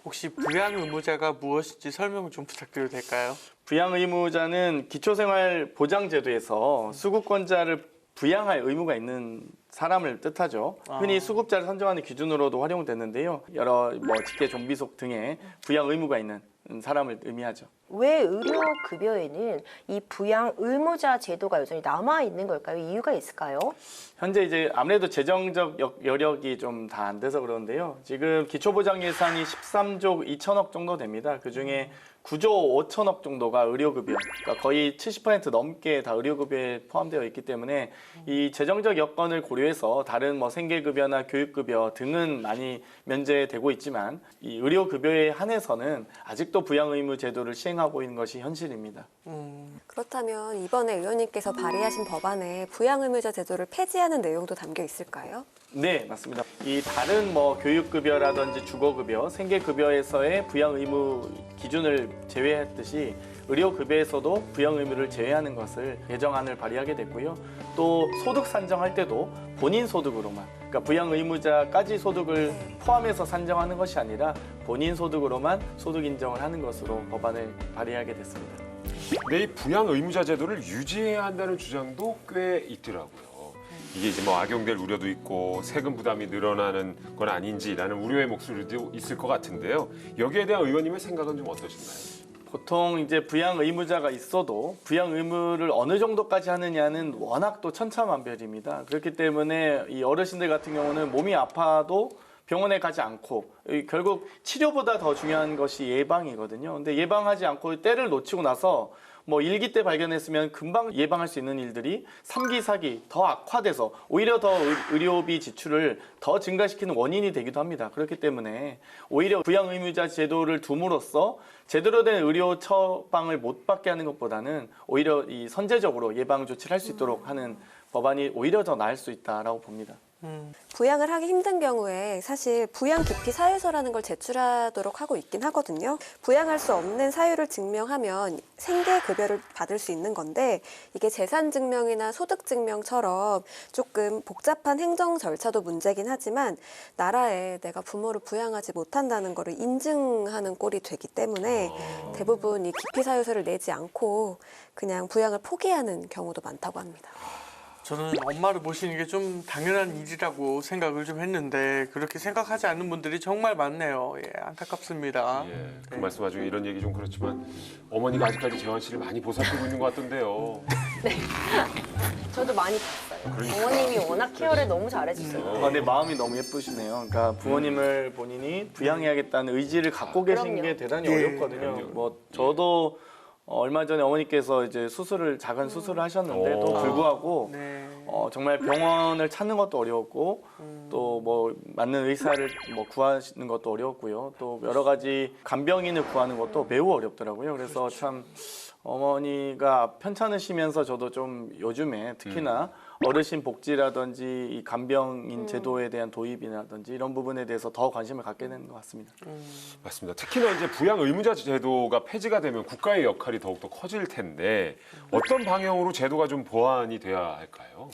혹시 부양 의무자가 무엇인지 설명 좀 부탁드려도 될까요? 부양 의무자는 기초생활보장제도에서 수급권자를 부양할 의무가 있는 사람을 뜻하죠. 흔히 수급자를 선정하는 기준으로도 활용됐는데요. 여러 직계 좀비속 등의 부양 의무가 있는 사람을 의미하죠. 왜 의료급여에는 이 부양 의무자 제도가 여전히 남아 있는 걸까요? 이유가 있을까요? 현재 이제 아무래도 재정적 여력이 좀 다 안 돼서 그러는데요. 지금 기초보장 예산이 13조 2천억 정도 됩니다. 그중에 9조 5천억 정도가 의료급여, 그러니까 거의 70% 넘게 다 의료급여에 포함되어 있기 때문에 이 재정적 여건을 고려해서 다른 생계급여나 교육급여 등은 많이 면제되고 있지만 이 의료급여에 한해서는 아직도 부양의무 제도를 시행하고 있는 것이 현실입니다. 그렇다면 이번에 의원님께서 발의하신 법안에 부양의무자 제도를 폐지하는 내용도 담겨 있을까요? 네, 맞습니다. 이 다른 교육급여라든지 주거급여, 생계급여에서의 부양의무 기준을 제외했듯이 의료급여에서도 부양의무를 제외하는 것을 개정안을 발의하게 됐고요. 또 소득 산정할 때도 본인 소득으로만, 그러니까 부양의무자까지 소득을 포함해서 산정하는 것이 아니라 본인 소득으로만 소득 인정을 하는 것으로 법안을 발의하게 됐습니다. 근데 이 부양 의무자 제도를 유지해야 한다는 주장도 꽤 있더라고요. 이게 이제 악용될 우려도 있고 세금 부담이 늘어나는 건 아닌지라는 우려의 목소리도 있을 것 같은데요. 여기에 대한 의원님의 생각은 좀 어떠신가요? 보통 이제 부양 의무자가 있어도 부양 의무를 어느 정도까지 하느냐는 워낙 또 천차만별입니다. 그렇기 때문에 이 어르신들 같은 경우는 몸이 아파도 병원에 가지 않고 결국 치료보다 더 중요한 것이 예방이거든요. 근데 예방하지 않고 때를 놓치고 나서 일기 때 발견했으면 금방 예방할 수 있는 일들이 3기, 4기 더 악화돼서 오히려 더 의료비 지출을 더 증가시키는 원인이 되기도 합니다. 그렇기 때문에 오히려 부양의무자 제도를 둠으로써 제대로 된 의료 처방을 못 받게 하는 것보다는 오히려 이 선제적으로 예방 조치를 할 수 있도록 하는 법안이 오히려 더 나을 수 있다라고 봅니다. 부양을 하기 힘든 경우에 사실 부양 기피 사유서라는 걸 제출하도록 하고 있긴 하거든요. 부양할 수 없는 사유를 증명하면 생계급여를 받을 수 있는 건데 이게 재산증명이나 소득증명처럼 조금 복잡한 행정 절차도 문제긴 하지만 나라에 내가 부모를 부양하지 못한다는 거를 인증하는 꼴이 되기 때문에 대부분 이 기피 사유서를 내지 않고 그냥 부양을 포기하는 경우도 많다고 합니다. 저는 엄마를 모시는 게 좀 당연한 일이라고 생각을 좀 했는데 그렇게 생각하지 않는 분들이 정말 많네요. 예, 안타깝습니다. 예, 그 말씀 와중에 이런 얘기 좀 그렇지만 어머니가 아직까지 재환 씨를 많이 보살피고 있는 것 같던데요. 저도 많이 봤어요. 어머님이 워낙 케어를 너무 잘해주세요. 내 마음이 너무 예쁘시네요. 그러니까 부모님을 본인이 부양해야겠다는 의지를 갖고 계신 그럼요. 게 대단히 예, 어렵거든요. 저도 얼마 전에 어머니께서 이제 작은 수술을 하셨는데도 불구하고 네. 정말 병원을 찾는 것도 어려웠고 또 맞는 의사를 구하시는 것도 어려웠고요. 또 여러 가지 간병인을 구하는 것도 매우 어렵더라고요. 그래서 참 어머니가 편찮으시면서 저도 좀 요즘에 특히나 어르신 복지라든지 이 간병인 제도에 대한 도입이라든지 이런 부분에 대해서 더 관심을 갖게 되는 것 같습니다. 맞습니다. 특히나 이제 부양 의무자 제도가 폐지가 되면 국가의 역할이 더욱더 커질 텐데 어떤 방향으로 제도가 좀 보완이 돼야 할까요?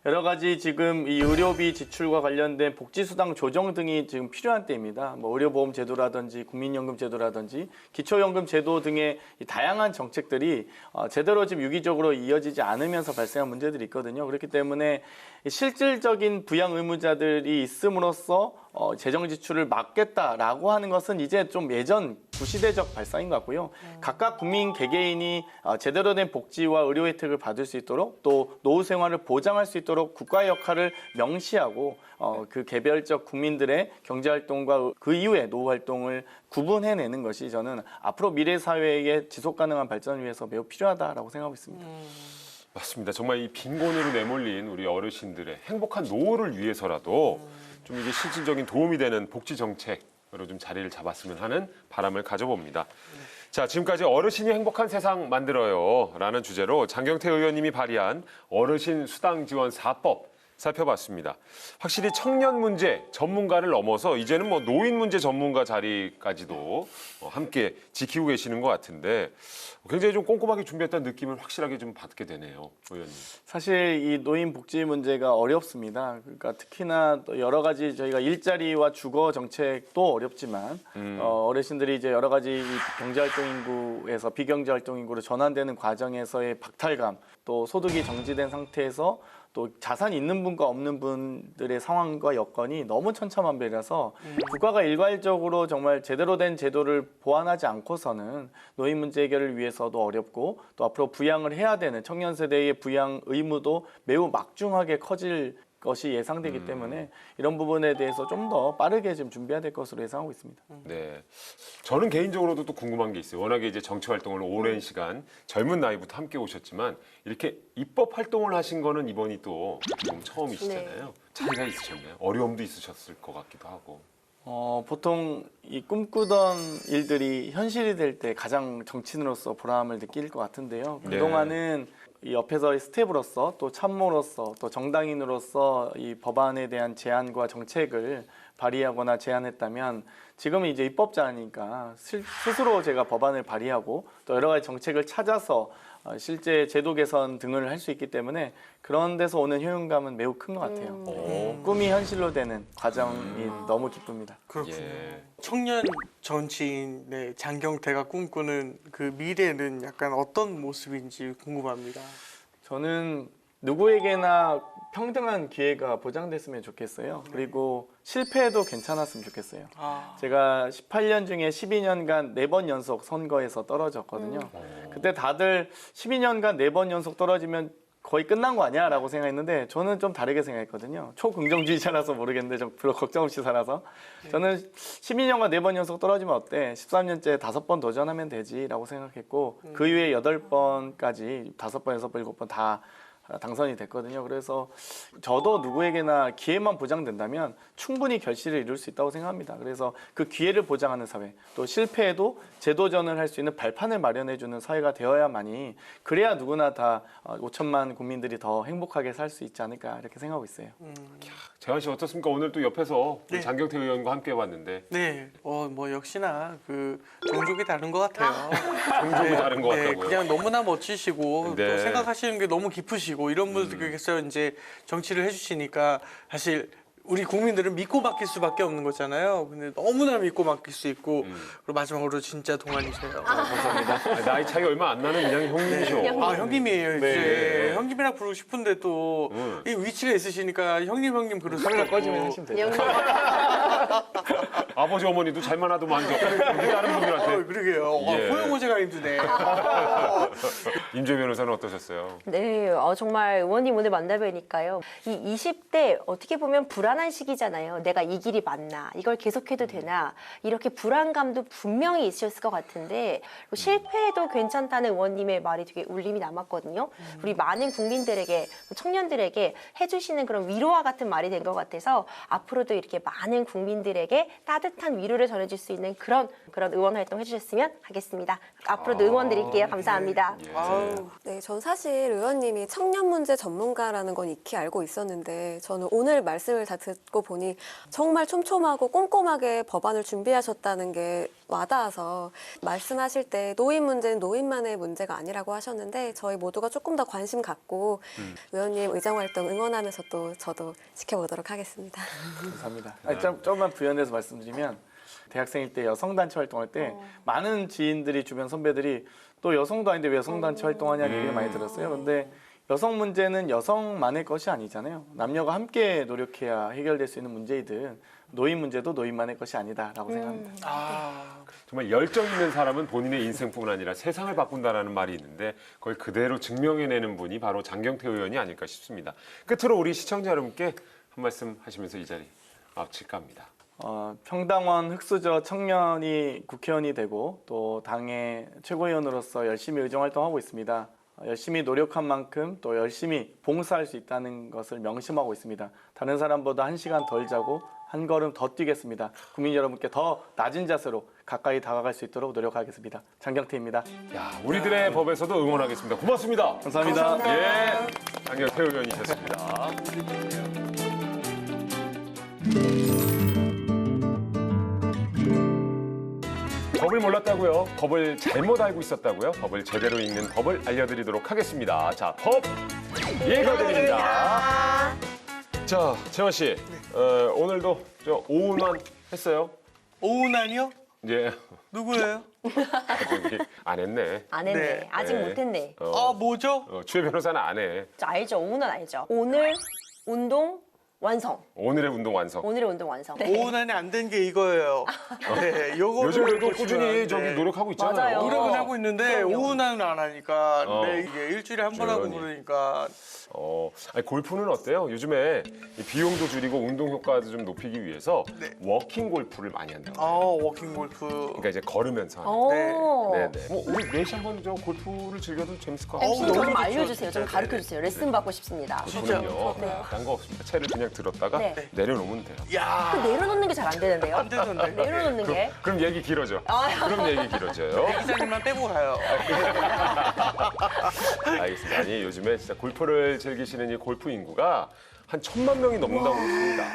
여러 가지 지금 이 의료비 지출과 관련된 복지수당 조정 등이 지금 필요한 때입니다. 의료보험 제도라든지 국민연금 제도라든지 기초연금 제도 등의 이 다양한 정책들이 제대로 지금 유기적으로 이어지지 않으면서 발생한 문제들이 있거든요. 그렇기 때문에 실질적인 부양 의무자들이 있음으로써 재정 지출을 막겠다라고 하는 것은 이제 좀 예전 구시대적 발상인 것 같고요. 각각 국민 개개인이 제대로 된 복지와 의료 혜택을 받을 수 있도록 또 노후 생활을 보장할 수 있도록 국가의 역할을 명시하고 그 개별적 국민들의 경제 활동과 그 이후의 노후 활동을 구분해내는 것이 저는 앞으로 미래 사회의 지속 가능한 발전을 위해서 매우 필요하다라고 생각하고 있습니다. 맞습니다. 정말 이 빈곤으로 내몰린 우리 어르신들의 행복한 노후를 위해서라도 좀 이게 실질적인 도움이 되는 복지 정책을 으로 좀 자리를 잡았으면 하는 바람을 가져봅니다. 자, 지금까지 어르신이 행복한 세상 만들어요 라는 주제로 장경태 의원님이 발의한 어르신 수당 지원 4법 살펴봤습니다. 확실히 청년 문제 전문가를 넘어서 이제는 뭐 노인 문제 전문가 자리까지도 함께 지키고 계시는 것 같은데 굉장히 좀 꼼꼼하게 준비했다는 느낌을 확실하게 좀 받게 되네요, 의원님. 사실 이 노인 복지 문제가 어렵습니다. 그러니까 특히나 또 여러 가지 저희가 일자리와 주거 정책도 어렵지만 어르신들이 이제 여러 가지 이 경제활동 인구에서 비경제활동 인구로 전환되는 과정에서의 박탈감, 또 소득이 정지된 상태에서 또 자산이 있는 분과 없는 분들의 상황과 여건이 너무 천차만별이라서 국가가 일괄적으로 정말 제대로 된 제도를 보완하지 않고서는 노인 문제 해결을 위해서도 어렵고 또 앞으로 부양을 해야 되는 청년 세대의 부양 의무도 매우 막중하게 커질 것이 예상되기 때문에 이런 부분에 대해서 좀 더 빠르게 좀 준비해야 될 것으로 예상하고 있습니다. 네. 저는 개인적으로도 또 궁금한 게 있어요. 워낙에 이제 정치 활동을 오랜 시간 젊은 나이부터 함께 오셨지만 이렇게 입법 활동을 하신 거는 이번이 또 좀 처음이시잖아요. 차이가 있으셨나요? 어려움도 있으셨을 것 같기도 하고. 보통 이 꿈꾸던 일들이 현실이 될 때 가장 정치인으로서 보람을 느낄 것 같은데요. 네. 그동안은 이 옆에서 스텝으로서 또 참모로서 또 정당인으로서 이 법안에 대한 제안과 정책을 발의하거나 제안했다면 지금은 이제 입법자니까 스스로 제가 법안을 발의하고 또 여러 가지 정책을 찾아서 실제 제도 개선 등을 할 수 있기 때문에 그런 데서 오는 효용감은 매우 큰 것 같아요. 꿈이 현실로 되는 과정이 너무 기쁩니다. 그렇군요. 예. 청년 정치인의 장경태가 꿈꾸는 그 미래는 약간 어떤 모습인지 궁금합니다. 저는 누구에게나 평등한 기회가 보장됐으면 좋겠어요. 그리고 실패해도 괜찮았으면 좋겠어요. 제가 18년 중에 12년간 4번 연속 선거에서 떨어졌거든요. 그때 다들 12년간 4번 연속 떨어지면 거의 끝난 거 아니야? 라고 생각했는데 저는 좀 다르게 생각했거든요. 초긍정주의자라서 모르겠는데 좀 별로 걱정 없이 살아서 저는 12년간 4번 연속 떨어지면 어때? 13년째 5번 도전하면 되지 라고 생각했고 그 이후에 8번까지 5번, 6번, 7번 다 당선이 됐거든요. 그래서 저도 누구에게나 기회만 보장된다면 충분히 결실을 이룰 수 있다고 생각합니다. 그래서 그 기회를 보장하는 사회, 또 실패해도 재도전을 할 수 있는 발판을 마련해주는 사회가 되어야만이 그래야 누구나 다 5천만 국민들이 더 행복하게 살 수 있지 않을까 이렇게 생각하고 있어요. 재환 씨 어떻습니까? 오늘 또 옆에서 네. 장경태 의원과 함께 해봤는데 네, 뭐 역시나 그 종족이 다른 것 같아요. 종족이 다른 것 같다고요? 그냥 너무나 멋지시고 네. 또 생각하시는 게 너무 깊으시고 이런 분들께서 이제 정치를 해주시니까 사실 우리 국민들은 믿고 맡길 수밖에 없는 거잖아요. 근데 너무나 믿고 맡길 수 있고 그리고 마지막으로 진짜 동안이세요. 감사합니다. 나이 차이 얼마 안 나는 그냥 형님이죠. 아 형님이에요 이제 네. 형님이라 부르고 싶은데 또 이 위치가 있으시니까 형님 부를 수가 카메라 없고. 꺼지면 하시면 되죠. 영광. 아버지 어머니도 잘만 하도 만져. 이렇게 다른 분들한테. 그러게요. 예. 호영호재가 힘드네. 임재 변호사는 어떠셨어요? 네, 정말 의원님 오늘 만나뵈니까요. 이 20대 어떻게 보면 불안한 시기잖아요. 내가 이 길이 맞나? 이걸 계속해도 되나? 이렇게 불안감도 분명히 있으셨을 것 같은데 실패해도 괜찮다는 의원님의 말이 되게 울림이 남았거든요. 우리 많은 국민들에게, 청년들에게 해주시는 그런 위로와 같은 말이 된 것 같아서 앞으로도 이렇게 많은 국민들에게 따뜻한 위로를 전해줄 수 있는 그런 의원 활동 해주셨으면 하겠습니다. 앞으로도 응원 드릴게요. 감사합니다. 아우. 네, 전 사실 의원님이 청년 문제 전문가라는 건 익히 알고 있었는데 저는 오늘 말씀을 다 듣고 보니 정말 촘촘하고 꼼꼼하게 법안을 준비하셨다는 게 와닿아서 말씀하실 때 노인 문제는 노인만의 문제가 아니라고 하셨는데 저희 모두가 조금 더 관심 갖고 의원님 의정활동 응원하면서 또 저도 지켜보도록 하겠습니다. 감사합니다. 아니, 조금만 부연해서 말씀드리면 대학생일 때 여성단체 활동할 때 많은 지인들이 주변 선배들이 또 여성도 아닌데 왜 여성단체 활동하냐는 얘기를 많이 들었어요. 근데 여성 문제는 여성만의 것이 아니잖아요. 남녀가 함께 노력해야 해결될 수 있는 문제이든 노인 문제도 노인만의 것이 아니다라고 생각합니다. 정말 열정 있는 사람은 본인의 인생뿐만 아니라 세상을 바꾼다라는 말이 있는데 그걸 그대로 증명해내는 분이 바로 장경태 의원이 아닐까 싶습니다. 끝으로 우리 시청자 여러분께 한 말씀 하시면서 이 자리 마칠까 합니다. 평당원 흑수저 청년이 국회의원이 되고 또 당의 최고위원으로서 열심히 의정활동하고 있습니다. 열심히 노력한 만큼 또 열심히 봉사할 수 있다는 것을 명심하고 있습니다. 다른 사람보다 1시간 덜 자고 한 걸음 더 뛰겠습니다. 국민 여러분께 더 낮은 자세로 가까이 다가갈 수 있도록 노력하겠습니다. 장경태입니다. 야, 우리들의 법에서도 응원하겠습니다. 고맙습니다. 감사합니다. 예, 장경태 의원이셨습니다. 법을 몰랐다고요? 법을 잘못 알고 있었다고요? 법을 제대로 읽는 법을 알려드리도록 하겠습니다. 자, 법 읽어드립니다. 자, 재원 씨, 오늘도 저 오운환 했어요? 오운환이요? 이제 누구예요? 아직 안 했네. 안 했네. 네. 아직 네. 못했네. 아 뭐죠? 최 변호사는 안 해. 저 알죠? 오늘 알죠? 오늘 운동 완성. 오늘의 운동 완성. 오늘의 운동 완성. 오운환이 안 된 게 이거예요. 네, 요거를 요즘 그래도 보시면, 꾸준히 저기 네. 노력하고 있잖아요. 맞아요. 노력은 하고 있는데 그럼요. 오운환은 안 하니까 어. 네, 이게 일주일에 한 번 하고 그러니. 그러니까 아니, 골프는 어때요? 요즘에 이 비용도 줄이고 운동 효과도 좀 높이기 위해서 네. 워킹 골프를 많이 한다고. 워킹 골프. 그러니까 이제 걸으면서 하는. 오. 네네. 뭐 우리 넷이 한번 저 골프를 즐겨도 재밌을 것 MC 같아요. 저 너무 좀 좋죠. 알려주세요. 좀 네네네. 가르쳐주세요. 레슨 받고 싶습니다. 저는요, 네. 딴 거 없습니다. 채를 그냥 들었다가 네. 내려놓으면 돼요. 야, 그 내려놓는 게 잘 안 되는데요? 안 되던데. 내려놓는 게. 그럼 얘기 길어져. 그럼 얘기 길어져요. 기자님만 빼고 가요. 알겠습니다. 아니, 요즘에 진짜 골프를 즐기시는 이 골프 인구가 한 1,000만 명이 넘는다고 합니다.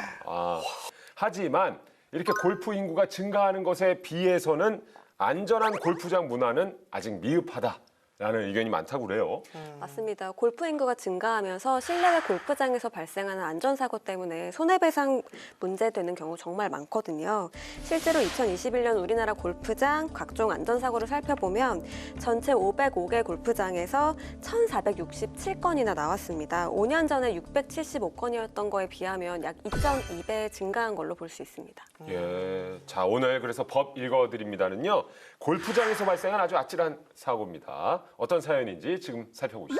하지만 이렇게 골프 인구가 증가하는 것에 비해서는 안전한 골프장 문화는 아직 미흡하다라는 의견이 많다고 그래요. 맞습니다. 골프 인구가 증가하면서 실내외 골프장에서 발생하는 안전사고 때문에 손해배상 문제되는 경우 정말 많거든요. 실제로 2021년 우리나라 골프장 각종 안전사고를 살펴보면 전체 505개 골프장에서 1,467건이나 나왔습니다. 5년 전에 675건이었던 거에 비하면 약 2.2배 증가한 걸로 볼 수 있습니다. 예. 자, 오늘 그래서 법 읽어드립니다는요. 골프장에서 발생한 아주 아찔한 사고입니다. 어떤 사연인지 지금 살펴보시죠.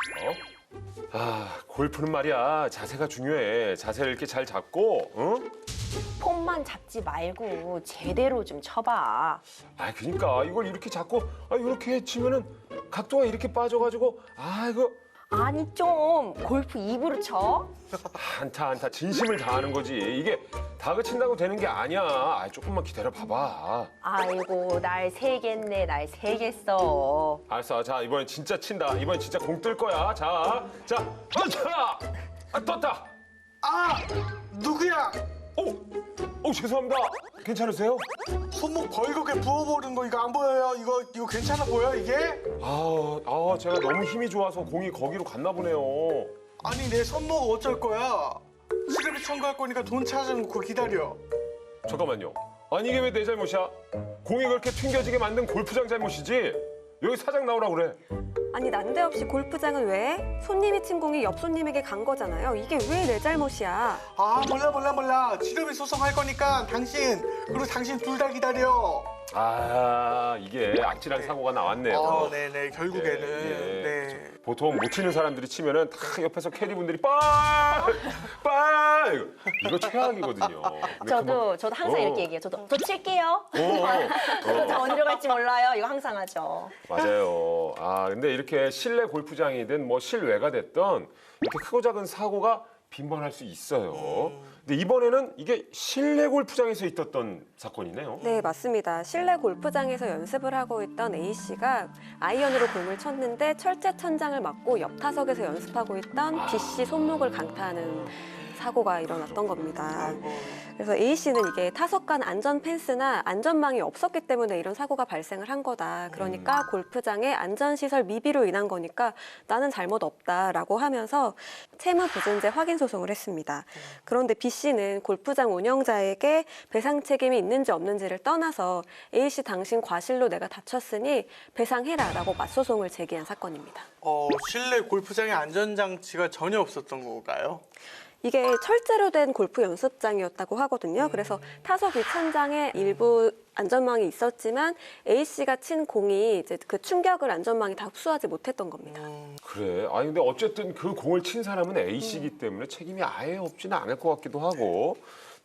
골프는 말이야. 자세가 중요해. 자세를 이렇게 잘 잡고, 응? 폼만 잡지 말고 제대로 좀 쳐봐. 그러니까 이걸 이렇게 잡고, 이렇게 치면은 각도가 이렇게 빠져가지고, 이거 아니 좀 골프 입으로 쳐? 안타 진심을 다하는 거지. 이게 다그친다고 되는 게 아니야. 조금만 기다려 봐봐. 아이고 날 세겠네 날 세겠어. 알았어. 자, 이번엔 진짜 친다. 이번엔 진짜 공 뜰 거야. 자, 떴다. 누구야? 죄송합니다. 괜찮으세요? 손목 벌겋게 부어버린 거 이거 안 보여요? 이거 괜찮아 보여 이게? 제가 너무 힘이 좋아서 공이 거기로 갔나 보네요. 아니 내 손목 어쩔 거야? 시럽이 청구할 거니까 돈 찾아놓고 기다려. 잠깐만요. 아니, 이게 왜 내 잘못이야? 공이 그렇게 튕겨지게 만든 골프장 잘못이지. 여기 사장 나오라 그래. 아니 난데없이 골프장은 왜? 손님이 친 공이 옆 손님에게 간 거잖아요. 이게 왜 내 잘못이야? 몰라. 시럽이 소송할 거니까 당신 둘 다 기다려. 이게 아찔한 사고가 나왔네요. 네네 결국에는 예. 네. 보통 못 치는 사람들이 치면은 다 옆에서 캐디분들이 빵 이거 최악이거든요. 근데 저도 항상 이렇게 얘기해요. 저도 칠게요. 저 어디로 갈지 몰라요. 이거 항상 하죠. 맞아요. 근데 이렇게 실내 골프장이든 뭐 실외가 됐던 이렇게 크고 작은 사고가 빈번할 수 있어요. 근데 이번에는 이게 실내 골프장에서 있었던 사건이네요. 네, 맞습니다. 실내 골프장에서 연습을 하고 있던 A씨가 아이언으로 공을 쳤는데 철제 천장을 맞고 옆 타석에서 연습하고 있던 B씨 손목을 강타하는 사고가 일어났던 겁니다. 그래서 A씨는 이게 타석 간 안전 펜스나 안전망이 없었기 때문에 이런 사고가 발생을 한 거다. 그러니까 골프장의 안전시설 미비로 인한 거니까 나는 잘못 없다라고 하면서 채무보증제 확인 소송을 했습니다. 그런데 B씨는 골프장 운영자에게 배상 책임이 있는지 없는지를 떠나서 A씨 당신 과실로 내가 다쳤으니 배상해라라고 맞소송을 제기한 사건입니다. 실내 골프장에 안전장치가 전혀 없었던 건가요? 이게 철제로 된 골프 연습장이었다고 하거든요. 그래서 타석 위 천장에 일부 안전망이 있었지만 A씨가 친 공이 이제 그 충격을 안전망이 다 흡수하지 못했던 겁니다. 그래. 근데 어쨌든 그 공을 친 사람은 A씨이기 때문에 책임이 아예 없지는 않을 것 같기도 하고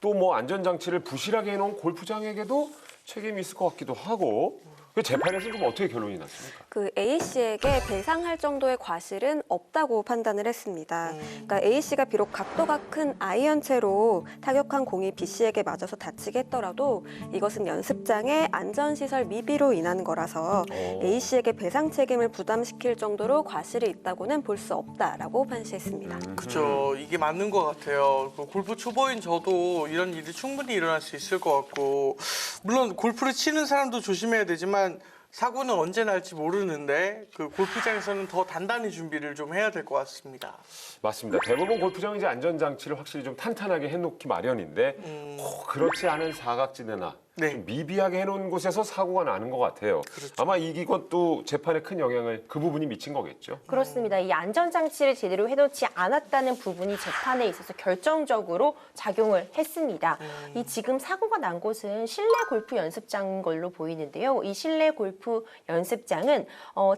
또 뭐 안전장치를 부실하게 해놓은 골프장에게도 책임이 있을 것 같기도 하고 그 재판에서 좀 어떻게 결론이 났습니까? 그 A 씨에게 배상할 정도의 과실은 없다고 판단을 했습니다. 그러니까 A 씨가 비록 각도가 큰 아이언 채로 타격한 공이 B 씨에게 맞아서 다치게 했더라도 이것은 연습장의 안전시설 미비로 인한 거라서 A 씨에게 배상 책임을 부담시킬 정도로 과실이 있다고는 볼 수 없다라고 판시했습니다. 그죠. 이게 맞는 것 같아요. 그 골프 초보인 저도 이런 일이 충분히 일어날 수 있을 것 같고, 물론 골프를 치는 사람도 조심해야 되지만 사고는 언제 날지 모르는데 그 골프장에서는 더 단단히 준비를 좀 해야 될 것 같습니다. 맞습니다. 대부분 골프장은 이제 안전장치를 확실히 좀 탄탄하게 해놓기 마련인데 꼭 그렇지 않은 사각지대나 네. 좀 미비하게 해놓은 곳에서 사고가 나는 것 같아요. 아마 이것도 재판에 큰 영향을 그 부분이 미친 거겠죠. 그렇습니다. 이 안전장치를 제대로 해놓지 않았다는 부분이 재판에 있어서 결정적으로 작용을 했습니다. 이 지금 사고가 난 곳은 실내 골프 연습장인 걸로 보이는데요. 이 실내 골프 연습장은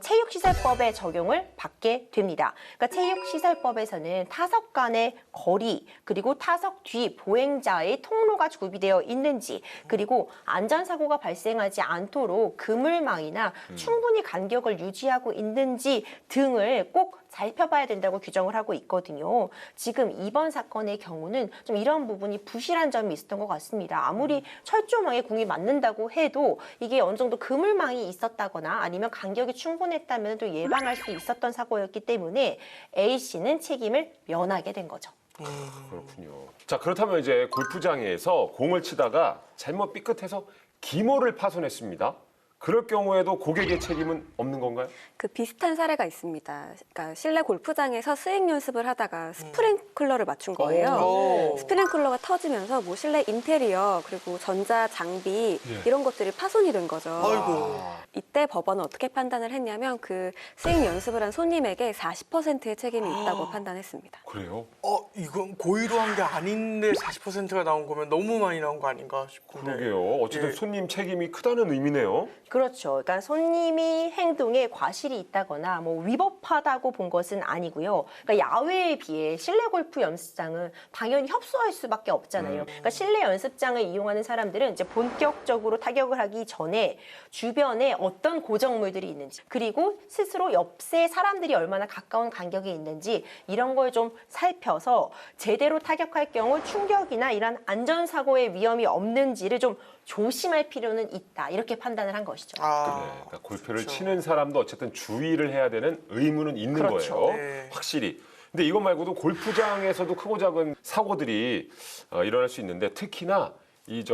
체육시설법에 적용을 받게 됩니다. 그러니까 체육시설법에서는 타석 간의 거리, 그리고 타석 뒤 보행자의 통로가 구비되어 있는지, 그리고 안전사고가 발생하지 않도록 그물망이나 충분히 간격을 유지하고 있는지 등을 꼭 살펴봐야 된다고 규정을 하고 있거든요. 지금 이번 사건의 경우는 좀 이런 부분이 부실한 점이 있었던 것 같습니다. 아무리 철조망에 공이 맞는다고 해도 이게 어느 정도 그물망이 있었다거나 아니면 간격이 충분했다면 또 예방할 수 있었던 사고였기 때문에 A 씨는 책임을 면하게 된 거죠. 그렇군요. 자, 그렇다면 이제 골프장에서 공을 치다가 잘못 삐끗해서 기모를 파손했습니다. 그럴 경우에도 고객의 책임은 없는 건가요? 그 비슷한 사례가 있습니다. 그러니까 실내 골프장에서 스윙 연습을 하다가 스프링클러를 맞춘 거예요. 스프링클러가 터지면서 뭐 실내 인테리어 그리고 전자 장비 이런 것들이 파손이 된 거죠. 아이고. 이때 법원은 어떻게 판단을 했냐면 그 스윙 연습을 한 손님에게 40%의 책임이 있다고 판단했습니다. 그래요? 이건 고의로 한 게 아닌데 40%가 나온 거면 너무 많이 나온 거 아닌가 싶은데. 그러게요. 어쨌든 예. 손님 책임이 크다는 의미네요. 그렇죠. 그러니까 손님이 행동에 과실이 있다거나 뭐 위법하다고 본 것은 아니고요. 그러니까 야외에 비해 실내 골프 연습장은 당연히 협소할 수밖에 없잖아요. 그러니까 실내 연습장을 이용하는 사람들은 이제 본격적으로 타격을 하기 전에 주변에 어떤 고정물들이 있는지, 그리고 스스로 옆에 사람들이 얼마나 가까운 간격에 있는지 이런 걸 좀 살펴서 제대로 타격할 경우 충격이나 이런 안전사고의 위험이 없는지를 좀 조심할 필요는 있다. 이렇게 판단을 한 것이죠. 네, 그러니까 골프를 치는 사람도 어쨌든 주의를 해야 되는 의무는 있는 그렇죠. 거예요. 네. 확실히. 근데 이것 말고도 골프장에서도 크고 작은 사고들이 일어날 수 있는데 특히나 이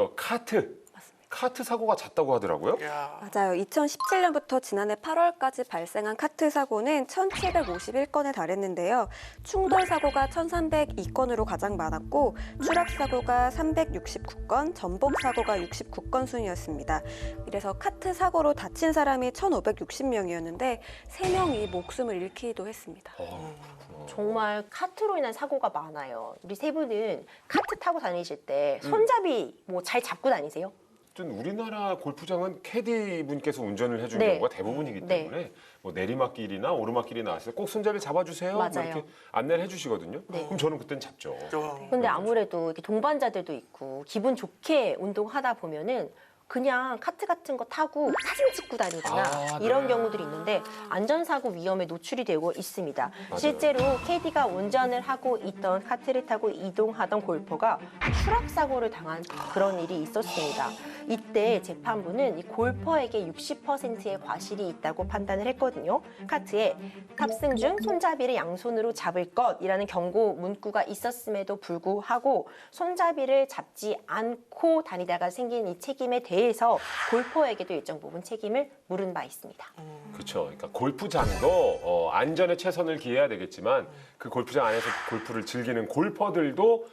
카트 사고가 잦다고 하더라고요. 야. 맞아요. 2017년부터 지난해 8월까지 발생한 카트 사고는 1,751건에 달했는데요. 충돌 사고가 1,302건으로 가장 많았고 추락 사고가 369건, 전복 사고가 69건 순이었습니다. 이래서 카트 사고로 다친 사람이 1,560명이었는데 3명이 목숨을 잃기도 했습니다. 정말 카트로 인한 사고가 많아요. 우리 세 분은 카트 타고 다니실 때 손잡이 뭐 잘 잡고 다니세요? 우리나라 골프장은 캐디 분께서 운전을 해주는 네. 경우가 대부분이기 네. 때문에 뭐 내리막길이나 오르막길이 나왔을 때 꼭 손잡이 잡아주세요. 뭐 맞아요. 이렇게 안내를 해주시거든요. 네. 그럼 저는 그땐 잡죠. 근데 아무래도 이렇게 동반자들도 있고 기분 좋게 운동하다 보면은 그냥 카트 같은 거 타고 사진 찍고 다니거나 아, 네. 이런 경우들이 있는데 안전사고 위험에 노출이 되고 있습니다. 맞아요. 실제로 KD가 운전을 하고 있던 카트를 타고 이동하던 골퍼가 추락사고를 당한 그런 일이 있었습니다. 이때 재판부는 이 골퍼에게 60%의 과실이 있다고 판단을 했거든요. 카트에 탑승 중 손잡이를 양손으로 잡을 것이라는 경고 문구가 있었음에도 불구하고 손잡이를 잡지 않고 다니다가 생긴 이 책임에 대해서 골퍼에게도 일정 부분 책임을 물은 바 있습니다. 그렇죠. 그러니까 골프장도 안전에 최선을 기해야 되겠지만 그 골프장 안에서 골프를 즐기는 골퍼들도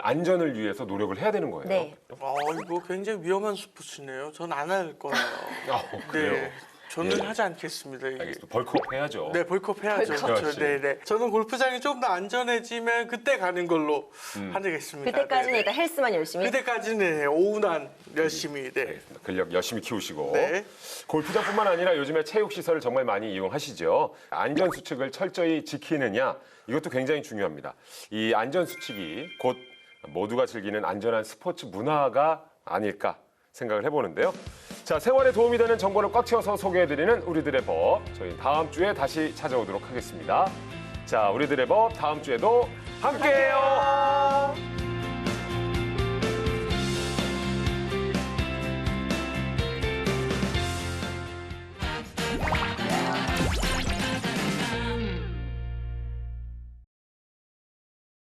안전을 위해서 노력을 해야 되는 거예요. 네. 이거 굉장히 위험한 스포츠네요. 전 안 할 거예요. 그래요. 네. 저는 예. 하지 않겠습니다. 이게. 알겠습니다. 벌크업 해야죠. 네, 벌크업 해야죠. 벌크업. 네. 저는 골프장이 좀 더 안전해지면 그때 가는 걸로 하겠습니다. 그때까지는 네, 네. 일단 헬스만 열심히. 그때까지는 오운한 열심히. 네. 알겠습니다. 근력 열심히 키우시고 네. 골프장뿐만 아니라 요즘에 체육시설을 정말 많이 이용하시죠. 안전수칙을 철저히 지키느냐 이것도 굉장히 중요합니다. 이 안전수칙이 곧 모두가 즐기는 안전한 스포츠 문화가 아닐까 생각을 해보는데요. 자, 생활에 도움이 되는 정보를 꽉 채워서 소개해드리는 우리들의 법. 저희 다음 주에 다시 찾아오도록 하겠습니다. 자, 우리들의 법 다음 주에도 함께해요.